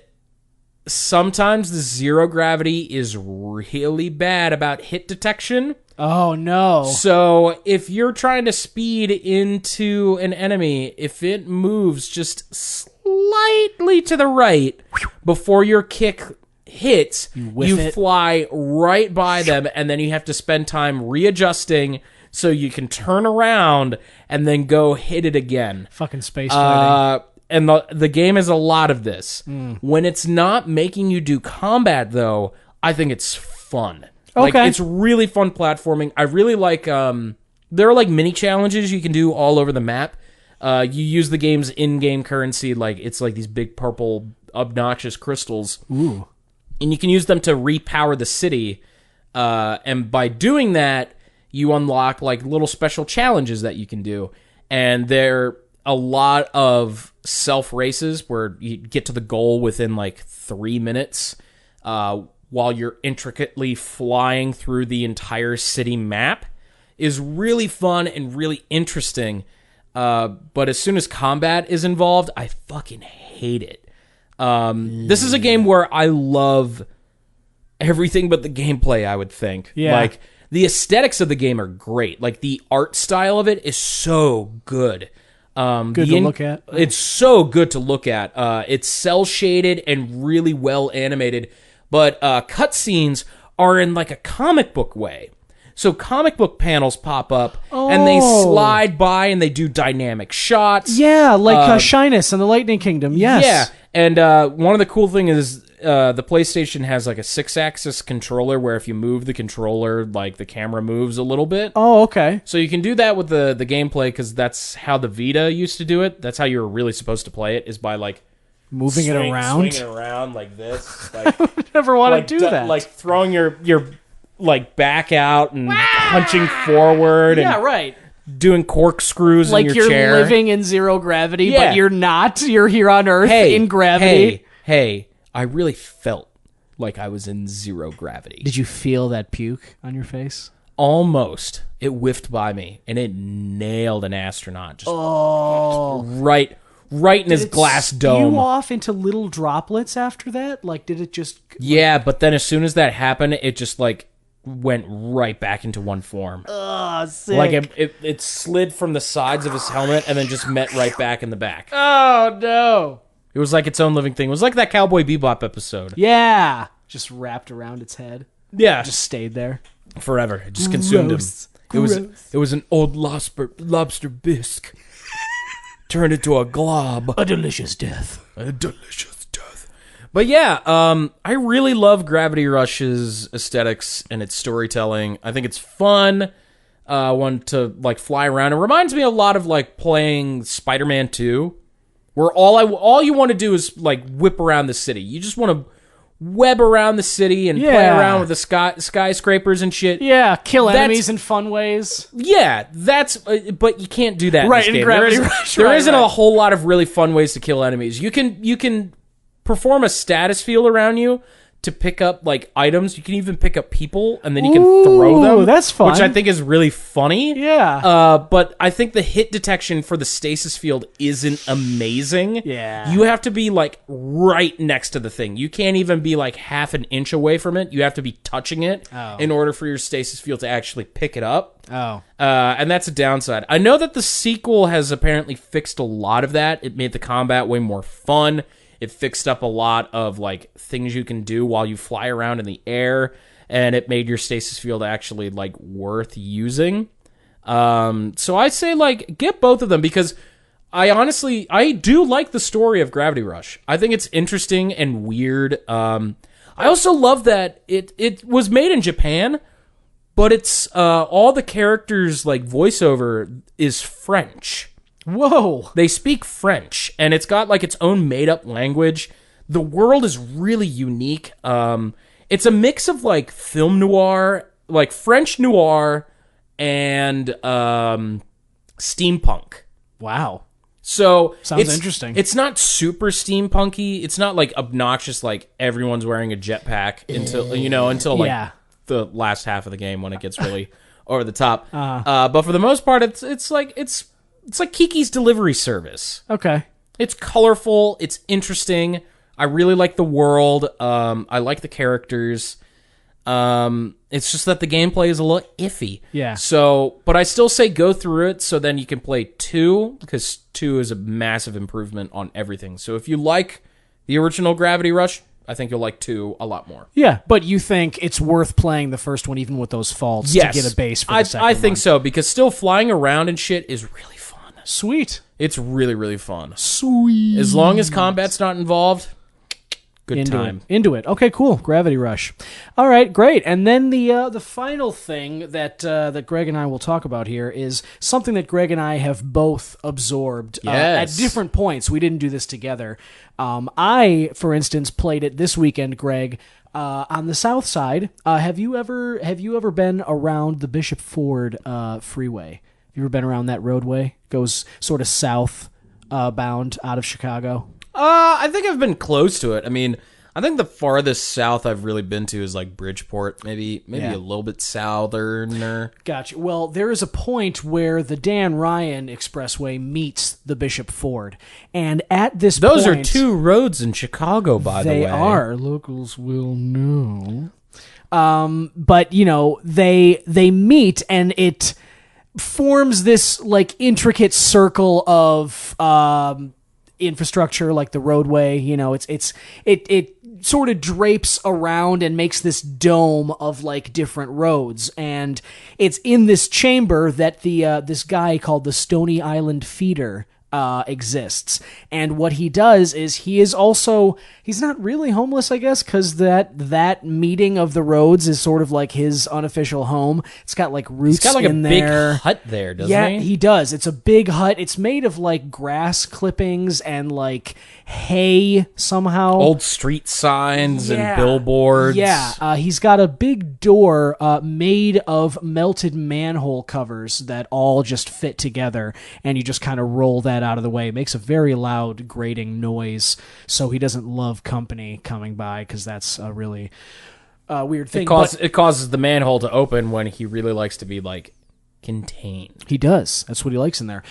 Speaker 3: sometimes the zero gravity is really bad about hit detection.
Speaker 2: Oh, no.
Speaker 3: So if you're trying to speed into an enemy, if it moves just slightly to the right before your kick hits, you fly right by them, and then you have to spend time readjusting so you can turn around and then go hit it again.
Speaker 2: Fucking space fighting.
Speaker 3: And the game is a lot of this. When it's not making you do combat, though, I think it's fun.
Speaker 2: Okay.
Speaker 3: Like, it's really fun platforming. I really like... there are, like, mini challenges you can do all over the map. You use the game's in-game currency, like, it's like these big purple obnoxious crystals.
Speaker 2: Ooh.
Speaker 3: And you can use them to repower the city. And by doing that, you unlock, like, little special challenges that you can do. And they're a lot of self-races where you get to the goal within, like, 3 minutes, while you're intricately flying through the entire city map, is really fun and really interesting. But as soon as combat is involved, I fucking hate it. This is a game where I love... everything but the gameplay, I would think.
Speaker 2: Yeah.
Speaker 3: Like, the aesthetics of the game are great. Like, the art style of it is so good.
Speaker 2: Good to look at.
Speaker 3: It's so good to look at. It's cel-shaded and really well animated, but cutscenes are in like a comic book way. So comic book panels pop up, and they slide by, and they do dynamic shots.
Speaker 2: Yeah, like Shyness in the Lightning Kingdom, yes.
Speaker 3: Yeah, and one of the cool things is the PlayStation has like a 6-axis controller where if you move the controller, like the camera moves a little bit.
Speaker 2: Oh, okay.
Speaker 3: So you can do that with the gameplay because that's how the Vita used to do it. That's how you were really supposed to play it, is by like
Speaker 2: moving it around.
Speaker 3: Swinging around like this. Like,
Speaker 2: I would never want to do that.
Speaker 3: Like throwing your like back out and punching forward.
Speaker 2: Yeah,
Speaker 3: and
Speaker 2: right.
Speaker 3: Doing corkscrews
Speaker 2: like
Speaker 3: in your chair.
Speaker 2: Like you're living in zero gravity,
Speaker 3: Yeah.
Speaker 2: but you're not. You're here on Earth in gravity.
Speaker 3: Hey, I really felt like I was in zero gravity.
Speaker 2: Did you feel that puke on your face?
Speaker 3: Almost. It whiffed by me, and it nailed an astronaut. Just right in his glass dome.
Speaker 2: You off into little droplets after that? Like, did it just...
Speaker 3: Yeah, but then as soon as that happened, it just, like, went right back into one form.
Speaker 2: Oh, sick.
Speaker 3: Like, it slid from the sides of his helmet and then just met right back in the back.
Speaker 2: Oh, no.
Speaker 3: It was like its own living thing. It was like that Cowboy Bebop episode.
Speaker 2: Yeah. Just wrapped around its head.
Speaker 3: Yeah.
Speaker 2: Just stayed there.
Speaker 3: Forever. It just consumed him. It was an old lobster bisque. Turned into a glob.
Speaker 2: A delicious death.
Speaker 3: A delicious death. But yeah, I really love Gravity Rush's aesthetics and its storytelling. I think it's fun. One to like fly around. It reminds me a lot of like playing Spider-Man 2, where all you want to do is like whip around the city. You just want to web around the city and play around with the skyscrapers and shit.
Speaker 2: Yeah, kill enemies in fun ways.
Speaker 3: Yeah, that's but you can't do that
Speaker 2: right
Speaker 3: in this game.
Speaker 2: Gravity Rush.
Speaker 3: There isn't a whole lot of really fun ways to kill enemies. You can perform a status field around you to pick up like items. You can even pick up people and then you can throw them.
Speaker 2: That's fun.
Speaker 3: Which I think is really funny.
Speaker 2: Yeah.
Speaker 3: But I think the hit detection for the stasis field isn't amazing.
Speaker 2: Yeah.
Speaker 3: You have to be like right next to the thing. You can't even be like half an inch away from it. You have to be touching it in order for your stasis field to actually pick it up.
Speaker 2: Oh.
Speaker 3: And that's a downside. I know that the sequel has apparently fixed a lot of that. It made the combat way more fun. It fixed up a lot of like things you can do while you fly around in the air, and it made your stasis field actually like worth using. So I say like get both of them because I do like the story of Gravity Rush. I think it's interesting and weird. I also love that it was made in Japan, but it's all the characters like voiceover is French.
Speaker 2: Whoa.
Speaker 3: They speak French, and it's got like its own made-up language. The world is really unique. It's a mix of like film noir, like French noir, and steampunk.
Speaker 2: Wow.
Speaker 3: So
Speaker 2: sounds interesting.
Speaker 3: It's not super steampunky. It's not like obnoxious, like everyone's wearing a jetpack until like the last half of the game when it gets really over the top. But for the most part, it's like Kiki's Delivery Service.
Speaker 2: Okay.
Speaker 3: It's colorful. It's interesting. I really like the world. I like the characters. It's just that the gameplay is a little iffy.
Speaker 2: Yeah.
Speaker 3: So, but I still say go through it so then you can play 2, because 2 is a massive improvement on everything. So if you like the original Gravity Rush, I think you'll like 2 a lot more.
Speaker 2: Yeah, but you think it's worth playing the first one even with those faults to get a base for the second one?
Speaker 3: I think so, because still flying around and shit is really fun.
Speaker 2: Sweet.
Speaker 3: It's really, really fun.
Speaker 2: Sweet.
Speaker 3: As long as combat's not involved, good time.
Speaker 2: Into it. Okay, cool. Gravity Rush. All right, great. And then the final thing that Greg and I will talk about here is something that Greg and I have both absorbed at different points. We didn't do this together. I, for instance, played it this weekend, Greg, on the south side. Have you ever been around the Bishop Ford freeway? You ever been around that roadway? Goes sort of south bound out of Chicago.
Speaker 3: I think I've been close to it. I mean, I think the farthest south I've really been to is like Bridgeport, maybe a little bit southerner.
Speaker 2: Gotcha. Well, there is a point where the Dan Ryan Expressway meets the Bishop Ford, and at this
Speaker 3: Those
Speaker 2: point,
Speaker 3: are two roads in Chicago, by the way.
Speaker 2: They are. Locals will know. But they meet, and it forms this like intricate circle of infrastructure, like the roadway. It sort of drapes around and makes this dome of like different roads, and it's in this chamber that the this guy called the Stony Island Feeder exists. And what he does is he's not really homeless, I guess, because that meeting of the roads is sort of like his unofficial home. It's got like roots.
Speaker 3: He's got like
Speaker 2: in
Speaker 3: a
Speaker 2: there.
Speaker 3: big hut there, doesn't he?
Speaker 2: Yeah, he does. It's a big hut. It's made of like grass clippings and like hay somehow.
Speaker 3: Old street signs and billboards.
Speaker 2: Yeah, he's got a big door made of melted manhole covers that all just fit together, and you just kind of roll that out of the way. It makes a very loud grating noise, so he doesn't love company coming by, because that's a really weird thing.
Speaker 3: It causes the manhole to open when he really likes to be like contained.
Speaker 2: He does. That's what he likes in there.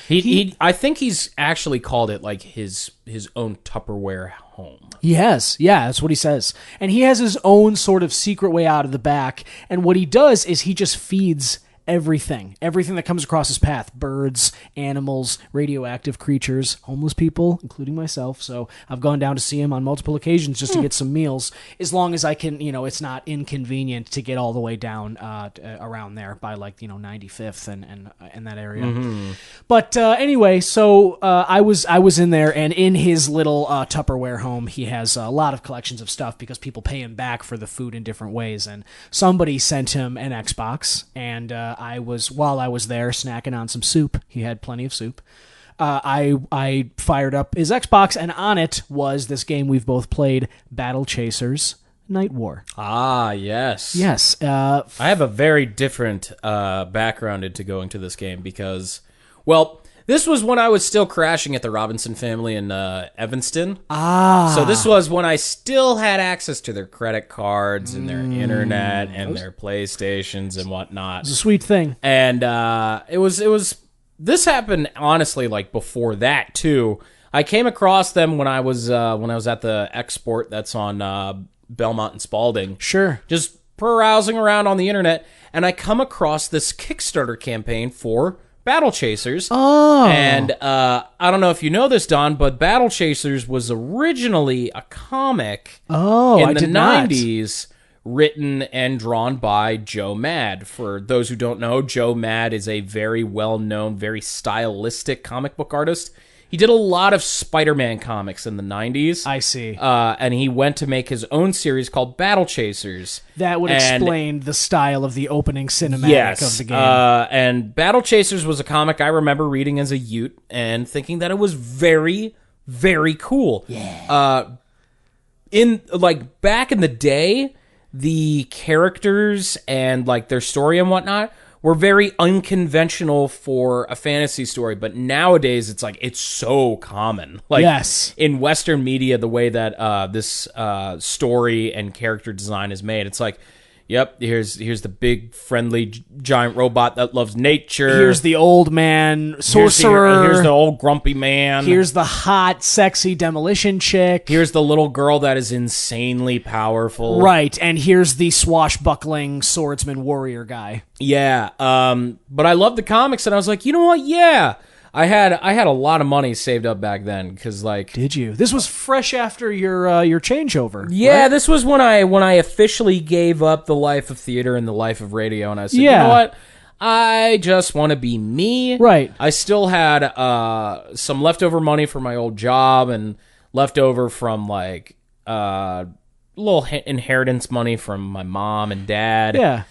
Speaker 3: I think he's actually called it like his own Tupperware home.
Speaker 2: He has. Yeah, that's what he says. And he has his own sort of secret way out of the back. And what he does is he just feeds everything that comes across his path: birds, animals, radioactive creatures, homeless people, including myself. So I've gone down to see him on multiple occasions just to get some meals, as long as I can, it's not inconvenient to get all the way down around there by like 95th and that area. Mm-hmm. But anyway, so I was in there, and in his little Tupperware home, he has a lot of collections of stuff because people pay him back for the food in different ways. And somebody sent him an Xbox, and while I was there snacking on some soup. He had plenty of soup. I fired up his Xbox, and on it was this game we've both played, Battle Chasers Nightwar.
Speaker 3: Ah, yes.
Speaker 2: Yes.
Speaker 3: I have a very different background into going to this game because, well, this was when I was still crashing at the Robinson family in Evanston. So this was when I still had access to their credit cards and their internet and their PlayStations and whatnot.
Speaker 2: It was a sweet thing.
Speaker 3: And it was. This happened honestly like before that too. I came across them when I was at the export that's on Belmont and Spalding.
Speaker 2: Sure.
Speaker 3: Just browsing around on the internet, and I come across this Kickstarter campaign for Battle Chasers.
Speaker 2: Oh.
Speaker 3: And I don't know if you know this, Don, but Battle Chasers was originally a comic in the 90s, written and drawn by Joe Mad. For those who don't know, Joe Mad is a very well-known, very stylistic comic book artist. He did a lot of Spider-Man comics in the 90s.
Speaker 2: I see.
Speaker 3: And he went to make his own series called Battle Chasers.
Speaker 2: That would explain the style of the opening cinematic of the game.
Speaker 3: And Battle Chasers was a comic I remember reading as a youth and thinking that it was very, very cool.
Speaker 2: Yeah.
Speaker 3: Back in the day, the characters and like their story and whatnot were very unconventional for a fantasy story, but nowadays it's so common. Like,
Speaker 2: yes.
Speaker 3: In Western media, the way that this story and character design is made, it's like, yep, here's the big, friendly, giant robot that loves nature.
Speaker 2: Here's the old man sorcerer.
Speaker 3: Here's the old grumpy man.
Speaker 2: Here's the hot, sexy demolition chick.
Speaker 3: Here's the little girl that is insanely powerful.
Speaker 2: Right, and here's the swashbuckling swordsman warrior guy.
Speaker 3: Yeah, but I love the comics, and I was like, you know what? Yeah. I had a lot of money saved up back then because like.
Speaker 2: Did you? This was fresh after your changeover.
Speaker 3: Yeah,
Speaker 2: right?
Speaker 3: This was when I officially gave up the life of theater and the life of radio, and I said, you know what? I just want to be me.
Speaker 2: Right.
Speaker 3: I still had some leftover money from my old job and leftover from like little inheritance money from my mom and dad.
Speaker 2: Yeah.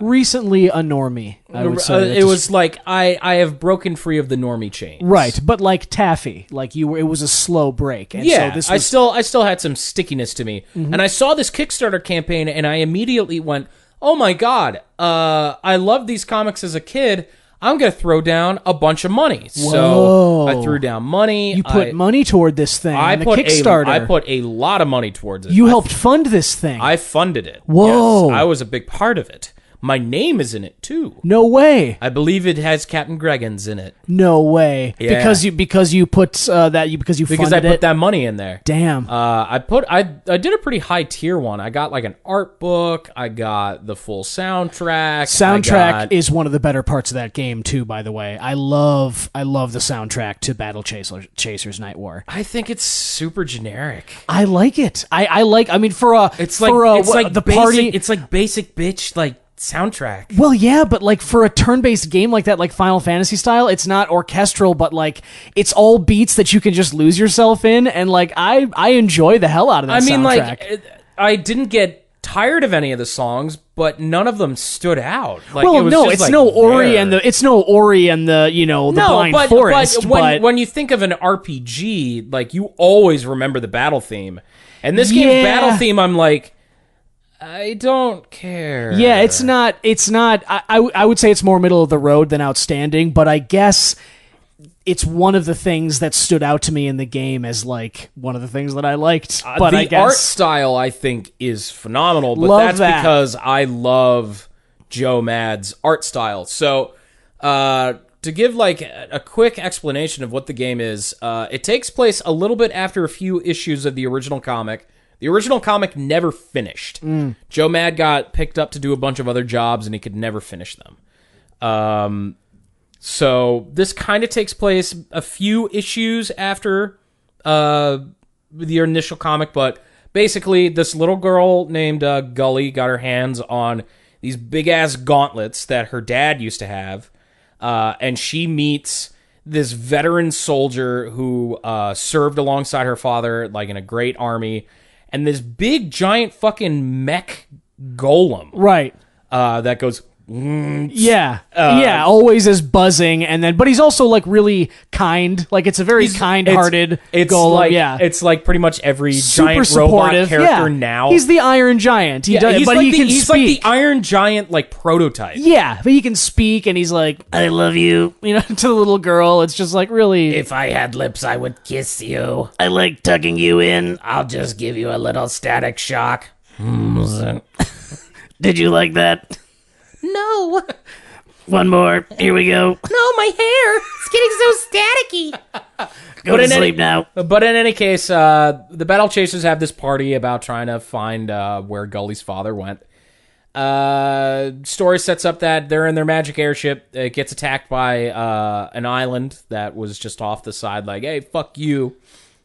Speaker 2: Recently a normie, I would say.
Speaker 3: It was like I have broken free of the normie chains.
Speaker 2: Right, but like taffy, like you were. It was a slow break. And
Speaker 3: yeah,
Speaker 2: so this
Speaker 3: was... I still had some stickiness to me, and I saw this Kickstarter campaign, and I immediately went, "Oh my god! I loved these comics as a kid. I'm going to throw down a bunch of money.
Speaker 2: Whoa.
Speaker 3: So I threw down money.
Speaker 2: You put money toward this thing.
Speaker 3: I
Speaker 2: on
Speaker 3: put
Speaker 2: a Kickstarter.
Speaker 3: I put a lot of money towards it.
Speaker 2: You helped fund this thing.
Speaker 3: I funded it.
Speaker 2: Whoa.
Speaker 3: Yes, I was a big part of it. My name is in it too.
Speaker 2: No way.
Speaker 3: I believe it has Captain Greggins in it.
Speaker 2: No way.
Speaker 3: Yeah.
Speaker 2: Because you put because you
Speaker 3: Because
Speaker 2: funded
Speaker 3: I put
Speaker 2: it.
Speaker 3: that money in there.
Speaker 2: Damn.
Speaker 3: I did a pretty high tier one. I got like an art book. I got the full soundtrack.
Speaker 2: Soundtrack is one of the better parts of that game too. By the way, I love the soundtrack to Battle Chasers Nightwar.
Speaker 3: I think it's super generic.
Speaker 2: I like it. I mean for
Speaker 3: It's
Speaker 2: the
Speaker 3: basic,
Speaker 2: party.
Speaker 3: It's like basic bitch soundtrack.
Speaker 2: Well, yeah, but like for a turn-based game like that, like Final Fantasy style, it's not orchestral, but like it's all beats that you can just lose yourself in, and like I enjoy the hell out of that. I mean,
Speaker 3: soundtrack. I didn't get tired of any of the songs, but none of them stood out. Like,
Speaker 2: well,
Speaker 3: it was
Speaker 2: no,
Speaker 3: just
Speaker 2: it's
Speaker 3: like
Speaker 2: no Ori
Speaker 3: there.
Speaker 2: and the the Blind Forest.
Speaker 3: But when you think of an RPG, like you always remember the battle theme, and this game's battle theme, I'm like, I don't care.
Speaker 2: Yeah, it's not. I would say it's more middle of the road than outstanding, but I guess it's one of the things that stood out to me in the game as like one of the things that I liked. But
Speaker 3: the
Speaker 2: I guess
Speaker 3: art style I think is phenomenal, but
Speaker 2: Love that.
Speaker 3: because I love Joe Mad's art style. So to give like a quick explanation of what the game is, it takes place a little bit after a few issues of the original comic. The original comic never finished. Joe Mad got picked up to do a bunch of other jobs, and he could never finish them. So this kind of takes place a few issues after the initial comic, but basically this little girl named Gully got her hands on these big-ass gauntlets that her dad used to have, and she meets this veteran soldier who served alongside her father, like in a great army, and this big, giant fucking mech golem.
Speaker 2: right.
Speaker 3: That goes...
Speaker 2: always is buzzing, but he's also like really kind. Like it's a very kind-hearted golem.
Speaker 3: Like, it's like pretty much every
Speaker 2: Super
Speaker 3: giant
Speaker 2: supportive
Speaker 3: robot character now.
Speaker 2: He's the Iron Giant. He can
Speaker 3: he's like
Speaker 2: speak.
Speaker 3: the Iron Giant like prototype.
Speaker 2: Yeah, but he can speak, and he's like, "I love you," to the little girl. It's just like really.
Speaker 1: If I had lips, I would kiss you. I like tucking you in. I'll just give you a little static shock. Did you like that?
Speaker 4: No.
Speaker 1: One more. Here we go.
Speaker 4: No, my hair. It's getting so staticky.
Speaker 1: Go to sleep now.
Speaker 3: But in any case, the Battle Chasers have this party about trying to find where Gully's father went. Story sets up that they're in their magic airship. It gets attacked by an island that was just off the side, like, hey, fuck you.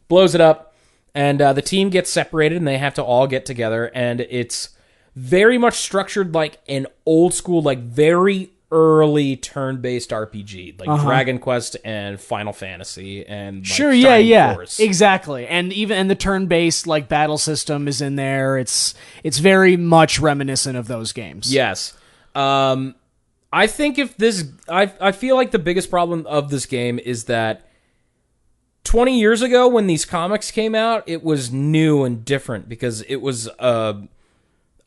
Speaker 3: Blows it up. And the team gets separated, and they have to all get together. And it's very much structured like an old school, like very early turn-based RPG, like Dragon Quest and Final Fantasy and Shining Force.
Speaker 2: Exactly. And the turn-based like battle system is in there. It's very much reminiscent of those games.
Speaker 3: Yes. I think I feel like the biggest problem of this game is that 20 years ago when these comics came out, it was new and different because it was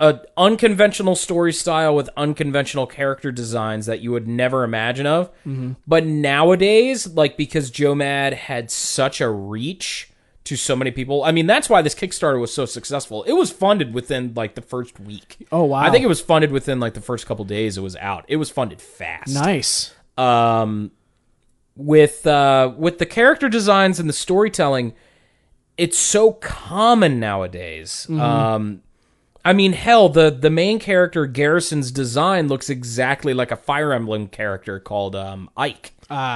Speaker 3: an unconventional story style with unconventional character designs that you would never imagine of. Mm-hmm. But nowadays, like, because Joe Mad had such a reach to so many people, I mean, that's why this Kickstarter was so successful. It was funded within, like, the first week.
Speaker 2: Oh, wow.
Speaker 3: I think it was funded within, like, the first couple days it was out. It was funded fast.
Speaker 2: Nice.
Speaker 3: With the character designs and the storytelling, it's so common nowadays. Mm-hmm. I mean, hell, the main character, Garrison's design looks exactly like a Fire Emblem character called Ike.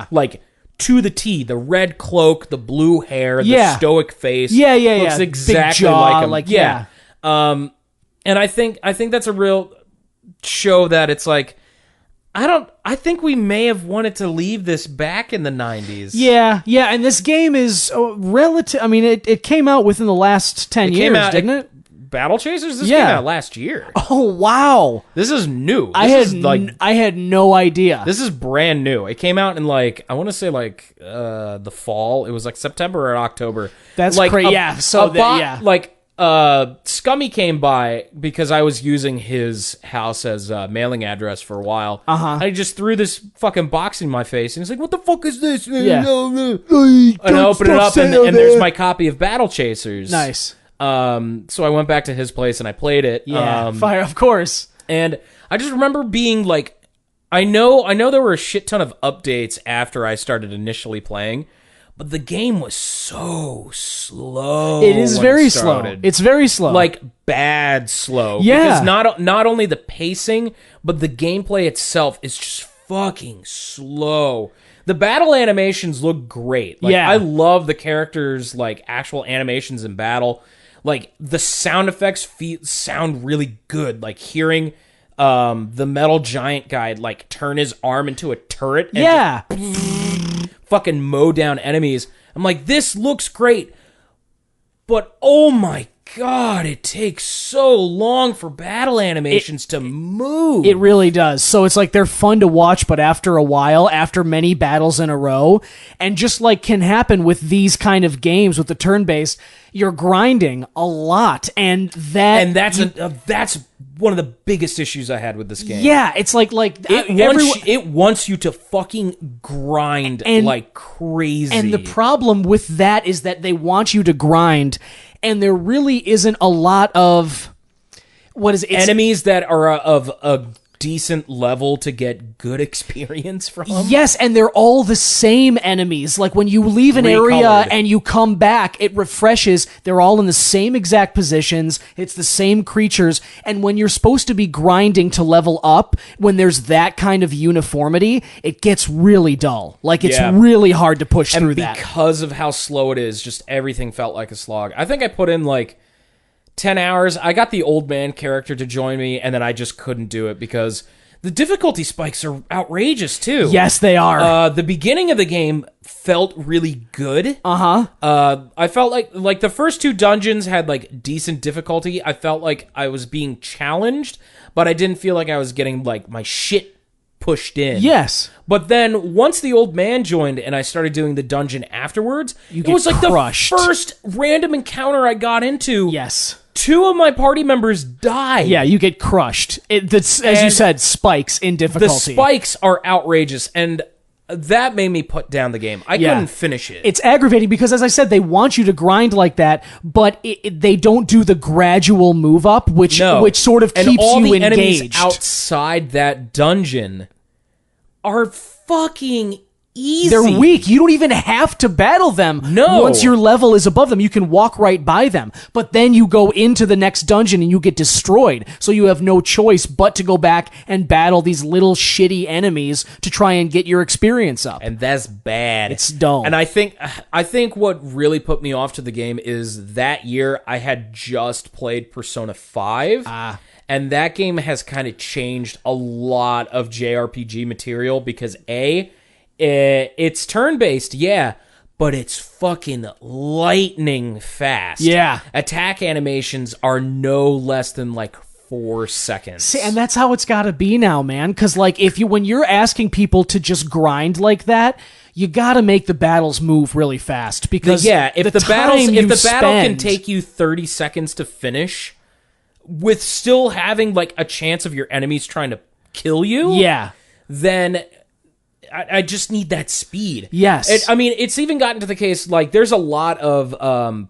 Speaker 3: Like, to the T. The red cloak, the blue hair, the stoic face. Looks exactly
Speaker 2: Big jaw,
Speaker 3: like him. And I think that's a real show that it's like, I think we may have wanted to leave this back in the 90s.
Speaker 2: Yeah, and this game is relative. I mean, it came out within the last 10 years, didn't it?
Speaker 3: Battle Chasers? This came out last year.
Speaker 2: Oh, wow.
Speaker 3: This is new.
Speaker 2: I had no idea.
Speaker 3: This is brand new. It came out in, like, I want to say, like, the fall. It was, like, September or October.
Speaker 2: That's
Speaker 3: like
Speaker 2: crazy.
Speaker 3: like Scummy came by because I was using his house as a mailing address for a while. And he just threw this fucking box in my face, and he's like, "What the fuck is this?"
Speaker 2: Yeah.
Speaker 3: And I opened it up, and there's my copy of Battle Chasers.
Speaker 2: Nice.
Speaker 3: So I went back to his place and I played it.
Speaker 2: Yeah, fire, of course.
Speaker 3: And I just remember being like, I know there were a shit ton of updates after I started initially playing, but the game was so slow.
Speaker 2: It is very slow. It's very slow.
Speaker 3: Like, bad slow.
Speaker 2: Yeah.
Speaker 3: Because not only the pacing, but the gameplay itself is just fucking slow. The battle animations look great. Like,
Speaker 2: yeah.
Speaker 3: I love the characters' like actual animations in battle. Like, the sound effects sound really good. Like, hearing the metal giant guy like turn his arm into a turret and just fucking mow down enemies. I'm like, this looks great, but oh my god, it takes so long for battle animations to move.
Speaker 2: It really does. So it's like they're fun to watch, but after a while, after many battles in a row, and just like can happen with these kind of games with the turn-based, you're grinding a lot, and
Speaker 3: that's one of the biggest issues I had with this game.
Speaker 2: Yeah, it's like
Speaker 3: it wants you to fucking grind like crazy.
Speaker 2: And the problem with that is that they want you to grind, and there really isn't a lot of
Speaker 3: enemies that are of a decent level to get good experience from.
Speaker 2: Yes, and they're all the same enemies. Like when you leave an area and you come back, it refreshes. They're all in the same exact positions. It's the same creatures. And when you're supposed to be grinding to level up, when there's that kind of uniformity, it gets really dull. Like it's really hard to push through that.
Speaker 3: Because of how slow it is, just everything felt like a slog. I think I put in like 10 hours. I got the old man character to join me, and then I just couldn't do it because the difficulty spikes are outrageous, too.
Speaker 2: Yes, they are.
Speaker 3: The beginning of the game felt really good.
Speaker 2: Uh-huh.
Speaker 3: I felt like the first two dungeons had, like, decent difficulty. I felt like I was being challenged, but I didn't feel like I was getting, like, my shit pushed in.
Speaker 2: Yes.
Speaker 3: But then once the old man joined and I started doing the dungeon afterwards, it was like
Speaker 2: crushed.
Speaker 3: The first random encounter I got into.
Speaker 2: Yes.
Speaker 3: Two of my party members died.
Speaker 2: Yeah, you get crushed. As you said, spikes in difficulty.
Speaker 3: The spikes are outrageous, and that made me put down the game. I couldn't finish it.
Speaker 2: It's aggravating because, as I said, they want you to grind like that, but they don't do the gradual move up, which sort of keeps
Speaker 3: all
Speaker 2: you
Speaker 3: the
Speaker 2: engaged.
Speaker 3: Enemies outside that dungeon are fucking easy.
Speaker 2: They're weak. You don't even have to battle them.
Speaker 3: No.
Speaker 2: Once your level is above them, you can walk right by them. But then you go into the next dungeon and you get destroyed. So you have no choice but to go back and battle these little shitty enemies to try and get your experience up.
Speaker 3: And that's bad.
Speaker 2: It's dull.
Speaker 3: And I think what really put me off to the game is that year I had just played Persona 5. And that game has kind of changed a lot of JRPG material because it's turn-based, but it's fucking lightning fast.
Speaker 2: Yeah.
Speaker 3: Attack animations are no less than like 4 seconds.
Speaker 2: See, and that's how it's got to be now, man. Because like when you're asking people to just grind like that, you got to make the battles move really fast. Because
Speaker 3: if the battle can take you 30 seconds to finish, with still having like a chance of your enemies trying to kill you, then I just need that speed.
Speaker 2: Yes.
Speaker 3: It's even gotten to the case, like, there's a lot of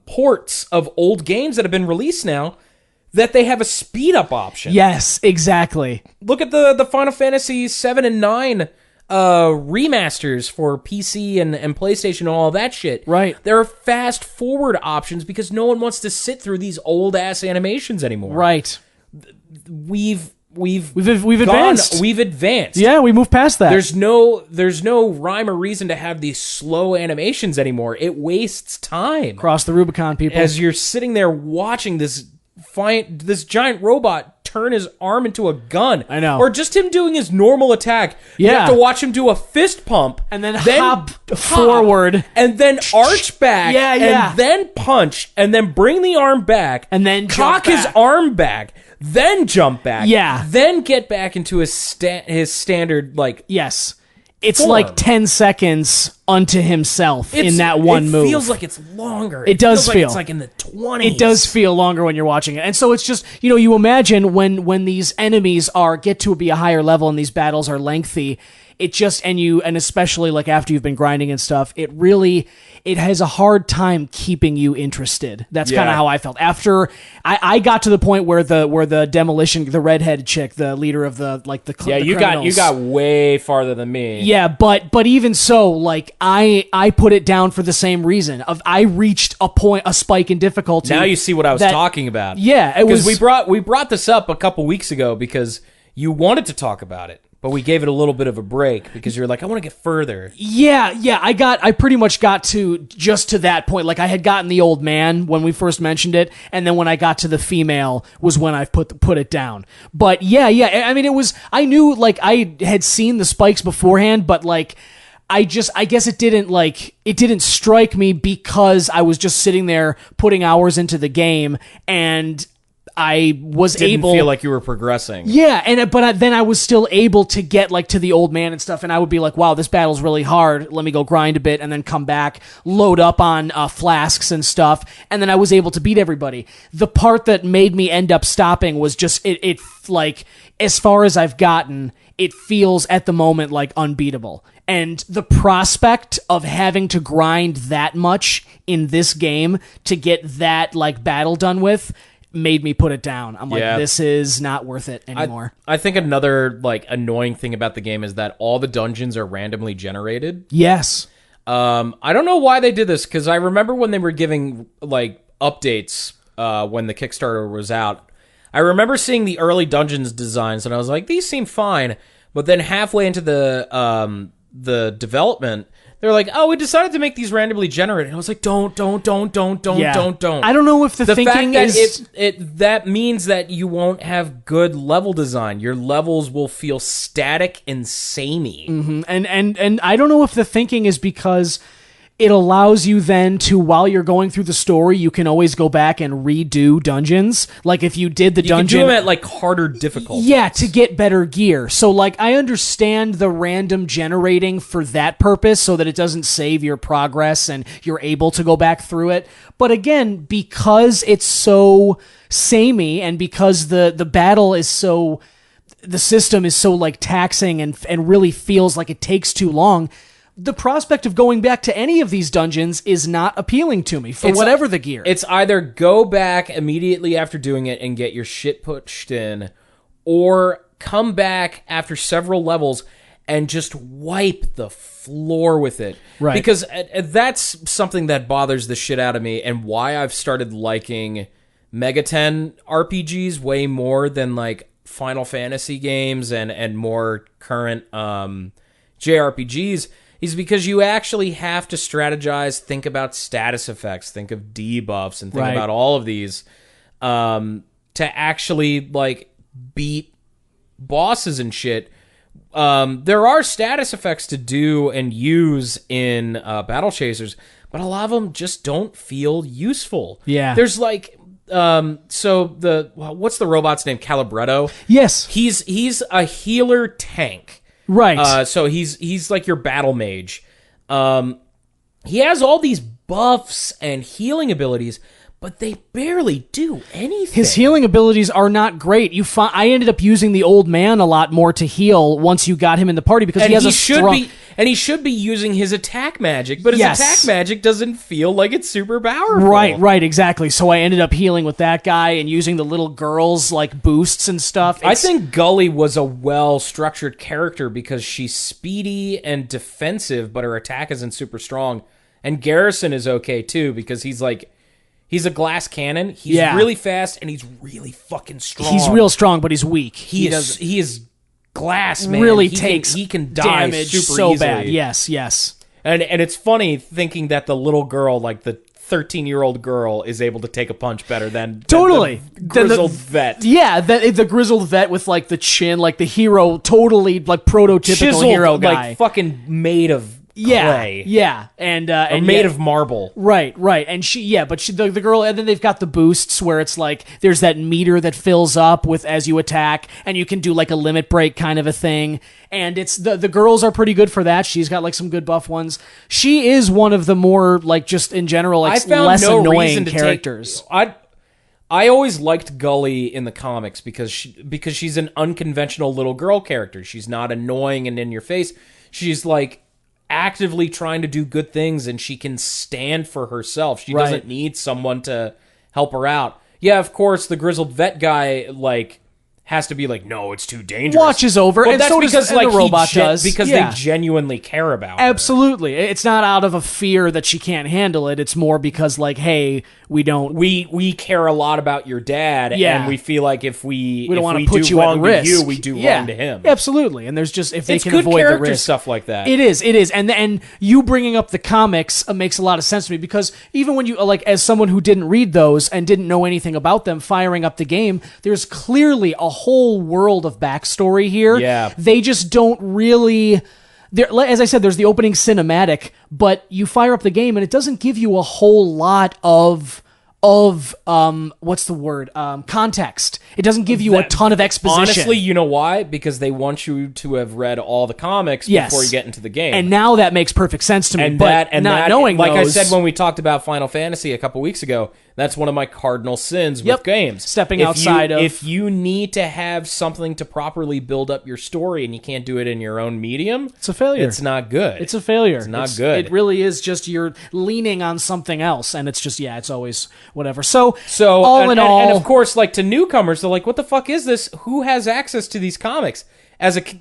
Speaker 3: ports of old games that have been released now that they have a speed-up option.
Speaker 2: Yes, exactly.
Speaker 3: Look at the Final Fantasy 7 and 9 remasters for PC and PlayStation and all that shit.
Speaker 2: Right.
Speaker 3: There are fast-forward options because no one wants to sit through these old-ass animations anymore.
Speaker 2: Right.
Speaker 3: We've
Speaker 2: advanced.
Speaker 3: We've advanced.
Speaker 2: Yeah, we moved past that.
Speaker 3: There's no rhime or reason to have these slow animations anymore. It wastes time.
Speaker 2: Cross the Rubicon, people.
Speaker 3: As you're sitting there watching this giant robot turn his arm into a gun.
Speaker 2: I know.
Speaker 3: Or just him doing his normal attack. You have to watch him do a fist pump.
Speaker 2: And then hop forward.
Speaker 3: And then arch back. And then punch. And then bring the arm back.
Speaker 2: And then
Speaker 3: cock his arm back. Then jump back.
Speaker 2: Yeah.
Speaker 3: Then get back into his standard, like...
Speaker 2: Yes. it's
Speaker 3: form.
Speaker 2: like 10 seconds unto himself in that one move.
Speaker 3: It feels like it's longer.
Speaker 2: It does
Speaker 3: feels
Speaker 2: feel
Speaker 3: like it's like in the 20s.
Speaker 2: It does feel longer when you're watching it. And so it's just, you imagine when these enemies get to be a higher level and these battles are lengthy, it just, and especially like after you've been grinding and stuff, it has a hard time keeping you interested. That's kind of how I felt. After I got to the point where the demolition, the redhead chick, the leader of the
Speaker 3: you got way farther than me.
Speaker 2: Yeah, but even so, like I put it down for the same reason. I reached a spike in difficulty.
Speaker 3: Now you see what I was talking about.
Speaker 2: Yeah, it was.
Speaker 3: Because we brought this up a couple weeks ago because you wanted to talk about it. But we gave it a little bit of a break because you're like, I want to get further.
Speaker 2: Yeah. I pretty much got to that point. Like I had gotten the old man when we first mentioned it, and then when I got to the female was when I put it down. But yeah. I mean, I knew like I had seen the spikes beforehand, but like I guess it didn't strike me because I was just sitting there putting hours into the game and I didn't
Speaker 3: feel like you were progressing.
Speaker 2: Yeah, but then I was still able to get like to the old man and stuff, and I would be like, "Wow, this battle's really hard. Let me go grind a bit, and then come back, load up on flasks and stuff." And then I was able to beat everybody. The part that made me end up stopping was just it like as far as I've gotten, it feels at the moment like unbeatable. And the prospect of having to grind that much in this game to get that like battle done with made me put it down. I'm like, this is not worth it anymore.
Speaker 3: I think another like annoying thing about the game is that all the dungeons are randomly generated.
Speaker 2: Yes.
Speaker 3: I don't know why they did this because I remember when they were giving like updates when the Kickstarter was out. I remember seeing the early dungeons designs and I was like, these seem fine. But then halfway into the development, they're like, oh, we decided to make these randomly generated. And I was like, don't.
Speaker 2: I don't know if the thinking
Speaker 3: fact
Speaker 2: is...
Speaker 3: that means that you won't have good level design. Your levels will feel static and samey.
Speaker 2: Mm-hmm. And I don't know if the thinking is because it allows you then to, while you're going through the story, you can always go back and redo dungeons. Like if you did the dungeon...
Speaker 3: You can do them at like harder difficulty.
Speaker 2: Yeah, to get better gear. So like I understand the random generating for that purpose so that it doesn't save your progress and you're able to go back through it. But again, because it's so samey and because the battle is so... The system is so like taxing and really feels like it takes too long... The prospect of going back to any of these dungeons is not appealing to me for whatever the gear.
Speaker 3: It's either go back immediately after doing it and get your shit pushed in, or come back after several levels and just wipe the floor with it.
Speaker 2: Right.
Speaker 3: Because that's something that bothers the shit out of me and why I've started liking Megaten RPGs way more than like Final Fantasy games and more current JRPGs. Is because you actually have to strategize, think about status effects, think of debuffs, and think about all of these to actually like beat bosses and shit. There are status effects to do and use in Battle Chasers, but a lot of them just don't feel useful.
Speaker 2: Yeah,
Speaker 3: there's like what's the robot's name? Calibretto.
Speaker 2: Yes,
Speaker 3: he's a healer tank.
Speaker 2: Right.
Speaker 3: So he's like your battle mage. He has all these buffs and healing abilities, but they barely do anything.
Speaker 2: His healing abilities are not great. I ended up using the old man a lot more to heal once you got him in the party because he has
Speaker 3: he should be using his attack magic, but his attack magic doesn't feel like it's super powerful.
Speaker 2: Right, exactly. So I ended up healing with that guy and using the little girls like boosts and stuff.
Speaker 3: I think Gully was a well-structured character because she's speedy and defensive, but her attack isn't super strong. And Garrison is okay too because he's a glass cannon. He's really fast and he's really fucking strong.
Speaker 2: He's real strong, but he's weak.
Speaker 3: He is glass, man.
Speaker 2: Really
Speaker 3: he can die
Speaker 2: damage
Speaker 3: super
Speaker 2: so
Speaker 3: easily.
Speaker 2: bad. Yes.
Speaker 3: And it's funny thinking that the little girl, like the 13-year-old girl, is able to take a punch better than the grizzled vet. Yeah,
Speaker 2: the grizzled vet with like the chin, like the hero, totally like prototypical
Speaker 3: chiseled,
Speaker 2: hero guy,
Speaker 3: like fucking made of clay.
Speaker 2: Yeah, and
Speaker 3: made of marble.
Speaker 2: Right, and the girl, and then they've got the boosts where it's like there's that meter that fills up with as you attack, and you can do like a limit break kind of a thing. And it's the girls are pretty good for that. She's got like some good buff ones. She is one of the more like just in general like
Speaker 3: I found
Speaker 2: less
Speaker 3: no
Speaker 2: annoying
Speaker 3: reason to
Speaker 2: characters.
Speaker 3: I always liked Gully in the comics because she's an unconventional little girl character. She's not annoying and in your face. She's like actively trying to do good things, and she can stand for herself. She doesn't need someone to help her out. Yeah, of course, the grizzled vet guy like has to be like, no, it's too dangerous.
Speaker 2: Watches over,
Speaker 3: well,
Speaker 2: and
Speaker 3: that's
Speaker 2: so
Speaker 3: because
Speaker 2: does,
Speaker 3: like
Speaker 2: the robot does
Speaker 3: because they genuinely care about her.
Speaker 2: Absolutely, it's not out of a fear that she can't handle it. It's more because like, hey, we
Speaker 3: care a lot about your dad, and we feel like if we
Speaker 2: don't want to
Speaker 3: do
Speaker 2: put you
Speaker 3: wrong
Speaker 2: at risk,
Speaker 3: to you, we do wrong to him.
Speaker 2: Absolutely, and there's just if they
Speaker 3: it's
Speaker 2: can
Speaker 3: good
Speaker 2: avoid the
Speaker 3: character
Speaker 2: risk,
Speaker 3: stuff like that.
Speaker 2: It is, and you bringing up the comics makes a lot of sense to me because even when you like as someone who didn't read those and didn't know anything about them, firing up the game, there's clearly a whole world of backstory here.
Speaker 3: Yeah.
Speaker 2: They just don't really. As I said, there's the opening cinematic, but you fire up the game and it doesn't give you a whole lot of what's the word? Context. It doesn't give you a ton of exposition.
Speaker 3: Honestly, you know why? Because they want you to have read all the comics before you get into the game.
Speaker 2: And now that makes perfect sense to me.
Speaker 3: And
Speaker 2: but
Speaker 3: that,
Speaker 2: not knowing
Speaker 3: like
Speaker 2: those,
Speaker 3: I said when we talked about Final Fantasy a couple weeks ago, that's one of my cardinal sins with games.
Speaker 2: Stepping outside of...
Speaker 3: If you need to have something to properly build up your story and you can't do it in your own medium...
Speaker 2: It's a failure.
Speaker 3: It's not good.
Speaker 2: It's a failure.
Speaker 3: It's not good.
Speaker 2: It really is just you're leaning on something else, and it's just, it's always whatever. So all in all...
Speaker 3: And of course, like, to newcomers, they're like, what the fuck is this? Who has access to these comics?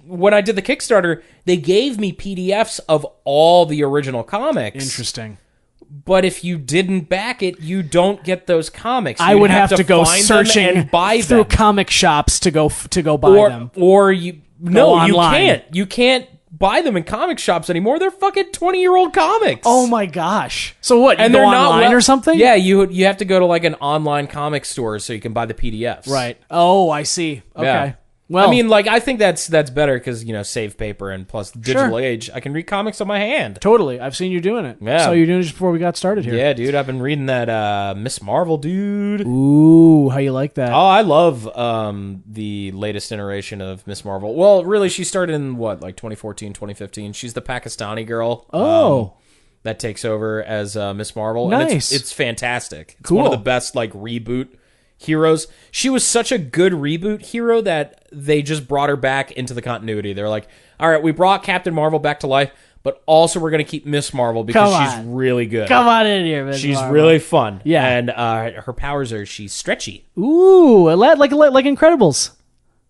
Speaker 3: When I did the Kickstarter, they gave me PDFs of all the original comics.
Speaker 2: Interesting.
Speaker 3: But if you didn't back it, you don't get those comics.
Speaker 2: I would have to go
Speaker 3: find
Speaker 2: searching
Speaker 3: them and buy
Speaker 2: through
Speaker 3: them.
Speaker 2: comic shops to go buy them.
Speaker 3: Or you
Speaker 2: online.
Speaker 3: can't. You can't buy them in comic shops anymore. They're fucking 20-year-old comics.
Speaker 2: Oh my gosh! So what? You
Speaker 3: and
Speaker 2: go
Speaker 3: they're
Speaker 2: online
Speaker 3: not
Speaker 2: or something?
Speaker 3: Yeah, you have to go to like an online comic store so you can buy the PDFs.
Speaker 2: Right. Oh, I see. Okay.
Speaker 3: Yeah.
Speaker 2: Well,
Speaker 3: I mean, like, I think that's better because, save paper and plus digital age. I can read comics on my hand.
Speaker 2: Totally. I've seen you doing it.
Speaker 3: Yeah.
Speaker 2: So you're doing it just before we got started here.
Speaker 3: Yeah, dude. I've been reading that Miss Marvel, dude.
Speaker 2: Ooh, how you like that?
Speaker 3: Oh, I love the latest iteration of Miss Marvel. Well, really, she started in, 2014, 2015. She's the Pakistani girl.
Speaker 2: Oh.
Speaker 3: That takes over as Miss Marvel.
Speaker 2: Nice.
Speaker 3: And it's fantastic. It's
Speaker 2: cool.
Speaker 3: one of the best, reboot heroes. She was such a good reboot hero that they just brought her back into the continuity. They're like, all right, we brought Captain Marvel back to life, but also we're going to keep Miss Marvel because she's really good.
Speaker 2: Come on in here, Miss
Speaker 3: She's
Speaker 2: Marvel.
Speaker 3: really fun.
Speaker 2: Yeah.
Speaker 3: And her powers are she's stretchy.
Speaker 2: Ooh, like Incredibles.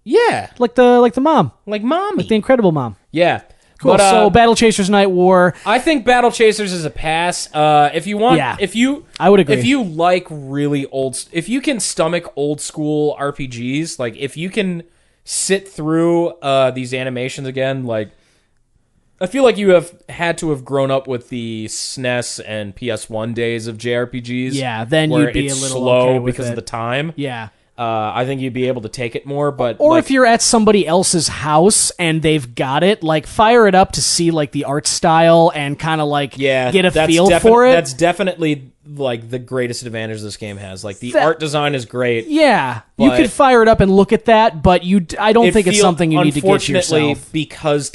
Speaker 3: Yeah.
Speaker 2: Like the mom.
Speaker 3: Like Mommy.
Speaker 2: Like the Incredible Mom.
Speaker 3: Yeah.
Speaker 2: Cool.
Speaker 3: But,
Speaker 2: so Battle Chasers Nightwar.
Speaker 3: I think Battle Chasers is a pass. If you want,
Speaker 2: I would agree.
Speaker 3: If you like really if you can stomach old school RPGs, like if you can sit through these animations again, like I feel like you have had to have grown up with the SNES and PS1 days of JRPGs.
Speaker 2: Yeah, then
Speaker 3: where
Speaker 2: you'd be
Speaker 3: it's
Speaker 2: a little
Speaker 3: slow
Speaker 2: okay with
Speaker 3: because
Speaker 2: it.
Speaker 3: of the time.
Speaker 2: Yeah.
Speaker 3: I think you'd be able to take it more, but
Speaker 2: or if you're at somebody else's house and they've got it, fire it up to see the art style and kind of get a feel for it.
Speaker 3: That's definitely the greatest advantage this game has. The art design is great.
Speaker 2: Yeah, you could fire it up and look at that, but I don't think it's something you need to get yourself.
Speaker 3: Because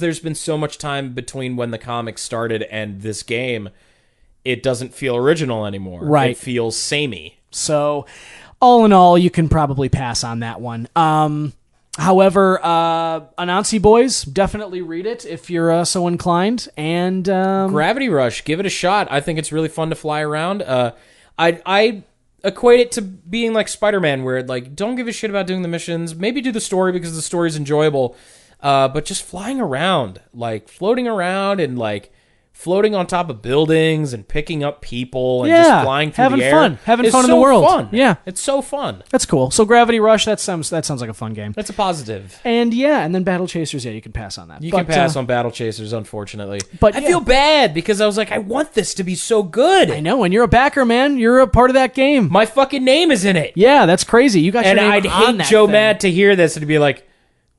Speaker 3: there's been so much time between when the comics started and this game, it doesn't feel original anymore.
Speaker 2: Right,
Speaker 3: it feels samey.
Speaker 2: So. All in all, you can probably pass on that one. However, Anansi Boys, definitely read it if you're so inclined. And
Speaker 3: Gravity Rush, give it a shot. I think it's really fun to fly around. I equate it to being like Spider-Man, where don't give a shit about doing the missions. Maybe do the story because the story's enjoyable. But just flying around, floating around and floating on top of buildings and picking up people and just flying through the air.
Speaker 2: Having fun in the world.
Speaker 3: Fun.
Speaker 2: Yeah.
Speaker 3: It's so fun.
Speaker 2: That's cool. So Gravity Rush, that sounds like a fun game.
Speaker 3: That's a positive.
Speaker 2: And and then Battle Chasers, you can pass on that.
Speaker 3: You can pass on Battle Chasers, unfortunately.
Speaker 2: But
Speaker 3: I feel bad because I was I want this to be so good.
Speaker 2: I know, and you're a backer, man. You're a part of that game.
Speaker 3: My fucking name is in it.
Speaker 2: Yeah, that's crazy. You got your name
Speaker 3: I'd
Speaker 2: on
Speaker 3: hate
Speaker 2: that
Speaker 3: Joe
Speaker 2: thing.
Speaker 3: Mad to hear this and to be like,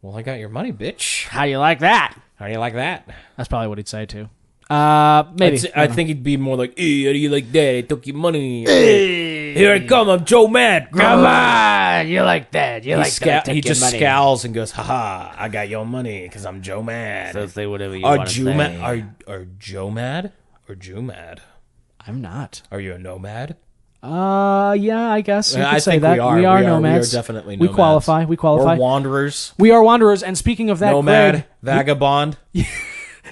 Speaker 3: well, I got your money, bitch.
Speaker 2: How you like that?
Speaker 3: How do you like that?
Speaker 2: That's probably what he'd say too. Maybe.
Speaker 3: I think he'd be more like, hey, how do you like that? I took your money. Hey, here I come. I'm Joe Mad.
Speaker 1: Come on, you like that? You like that?
Speaker 3: He just scowls and goes, haha, I got your money because I'm Joe Mad.
Speaker 1: So say whatever you
Speaker 3: Are
Speaker 1: want to
Speaker 3: Jew
Speaker 1: say.
Speaker 3: mad? Are Joe Mad or Jew Mad?
Speaker 2: I'm not.
Speaker 3: Are you a nomad?
Speaker 2: Yeah, I guess you could
Speaker 3: I
Speaker 2: say
Speaker 3: think
Speaker 2: that.
Speaker 3: we are.
Speaker 2: We are nomads.
Speaker 3: We are definitely
Speaker 2: We
Speaker 3: nomads.
Speaker 2: qualify. We qualify.
Speaker 3: Or wanderers.
Speaker 2: We are wanderers. And speaking of that,
Speaker 3: Nomad.
Speaker 2: Greg,
Speaker 3: Vagabond.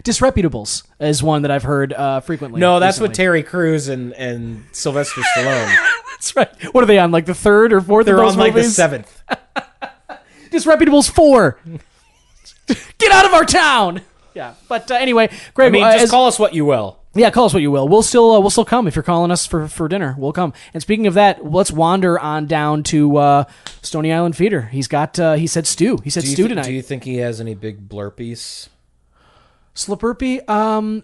Speaker 2: disreputables is one that I've heard frequently.
Speaker 3: No, that's
Speaker 2: recently.
Speaker 3: with Terry Crews and Sylvester Stallone.
Speaker 2: That's right. What are they on? Like the third or fourth?
Speaker 3: They're
Speaker 2: of those
Speaker 3: on like the
Speaker 2: movies?
Speaker 3: 7th.
Speaker 2: Disreputables 4. Get out of our town. Yeah, but anyway, Greg.
Speaker 3: I mean, just call us what you will.
Speaker 2: Yeah, call us what you will. We'll still come if you're calling us for dinner. We'll come. And speaking of that, let's wander on down to Stony Island Feeder. He's got. He said stew. He said stew tonight.
Speaker 3: Do you think he has any big blurpees?
Speaker 2: Sluburpee.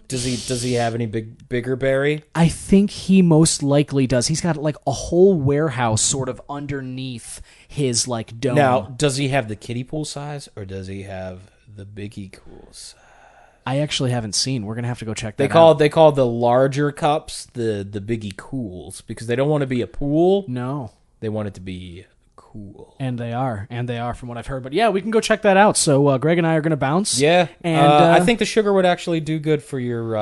Speaker 3: Does he have any bigger berry?
Speaker 2: I think he most likely does. He's got like a whole warehouse sort of underneath his like dome.
Speaker 3: Now, does he have the kiddie pool size or does he have the biggie cool size?
Speaker 2: I actually haven't seen. We're gonna have to go check that out.
Speaker 3: They call the larger cups the biggie cools because they don't want to be a pool.
Speaker 2: No.
Speaker 3: They want it to be cool.
Speaker 2: And they are from what I've heard. But yeah, we can go check that out. So Greg and I are going to bounce.
Speaker 3: Yeah,
Speaker 2: and
Speaker 3: I think the sugar would actually do good for your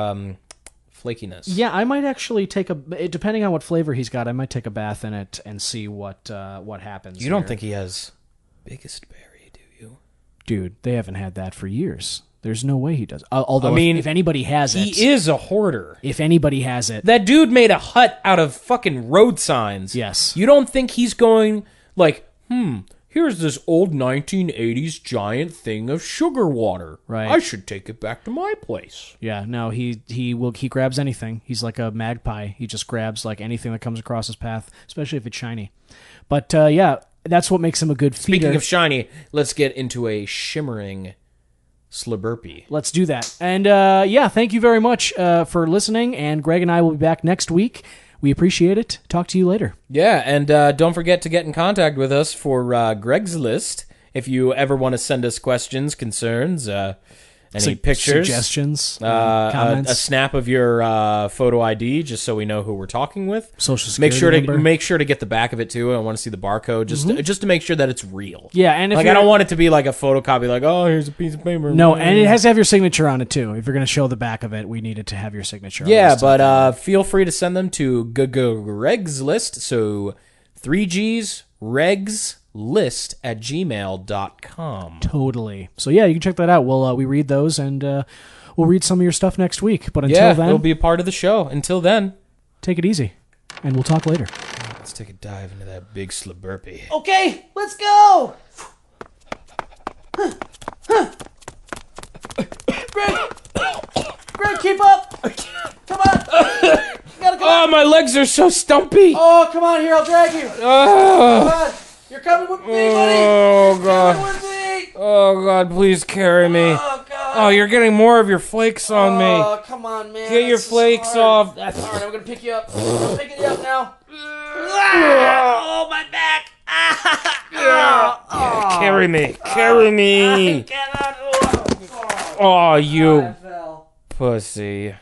Speaker 3: flakiness.
Speaker 2: Yeah, I might actually take depending on what flavor he's got, I might take a bath in it and see what happens.
Speaker 3: You don't think he has biggest berry, do you?
Speaker 2: Dude, they haven't had that for years. There's no way he does. Although,
Speaker 3: I mean,
Speaker 2: if ananybody has it,
Speaker 3: he is a hoarder.
Speaker 2: If anybody has it,
Speaker 3: that dude made a hut out of fucking road signs.
Speaker 2: Yes.
Speaker 3: You don't think he's going like, here's this old 1980s giant thing of sugar water.
Speaker 2: Right.
Speaker 3: I should take it back to my place.
Speaker 2: Yeah, no, he grabs anything. He's like a magpie. He just grabs like anything that comes across his path, especially if it's shiny. But yeah, that's what makes him a good feeder.
Speaker 3: Speaking of shiny, let's get into a shimmering Sluburpee.
Speaker 2: Let's do that. And yeah, thank you very much for listening. And Greg and I will be back next week. We appreciate it. Talk to you later.
Speaker 3: Yeah, and don't forget to get in contact with us for Greg's List. If you ever want to send us questions, concerns, any pictures,
Speaker 2: suggestions,
Speaker 3: comments, a snap of your photo ID, just so we know who we're talking with.
Speaker 2: Social security number.
Speaker 3: Make sure to get the back of it too. I want to see the barcode, just to make sure that it's real.
Speaker 2: Yeah, and if
Speaker 3: I don't want it to be like a photocopy, like here's a piece of paper.
Speaker 2: No, and it has to have your signature on it too. If you're going to show the back of it, we need it to have your signature.
Speaker 3: Yeah,
Speaker 2: on
Speaker 3: but feel free to send them to Greg's List. So 3Gs Regs list at gmail.com.
Speaker 2: Totally. So yeah, you can check that out. We read those and we'll read some of your stuff next week. But until then,
Speaker 3: it'll be a part of the show. Until then,
Speaker 2: take it easy, and we'll talk later.
Speaker 3: Let's take a dive into that big Sluburpee.
Speaker 2: Okay, let's go. Greg, keep up. Come on.
Speaker 3: Oh, my legs are so stumpy.
Speaker 2: Oh, come on here. I'll drag you. Come on. You're coming with me, buddy.
Speaker 3: Oh, God.
Speaker 2: You're coming with me.
Speaker 3: Oh, God, please carry me.
Speaker 2: Oh, God.
Speaker 3: Oh, you're getting more of your flakes on me.
Speaker 2: Oh, come on, man.
Speaker 3: Get your flakes off.
Speaker 2: That's hard. I'm going to pick you up. I'm picking you up now. Oh, my back.
Speaker 3: Carry me. Carry me. Oh, you pussy.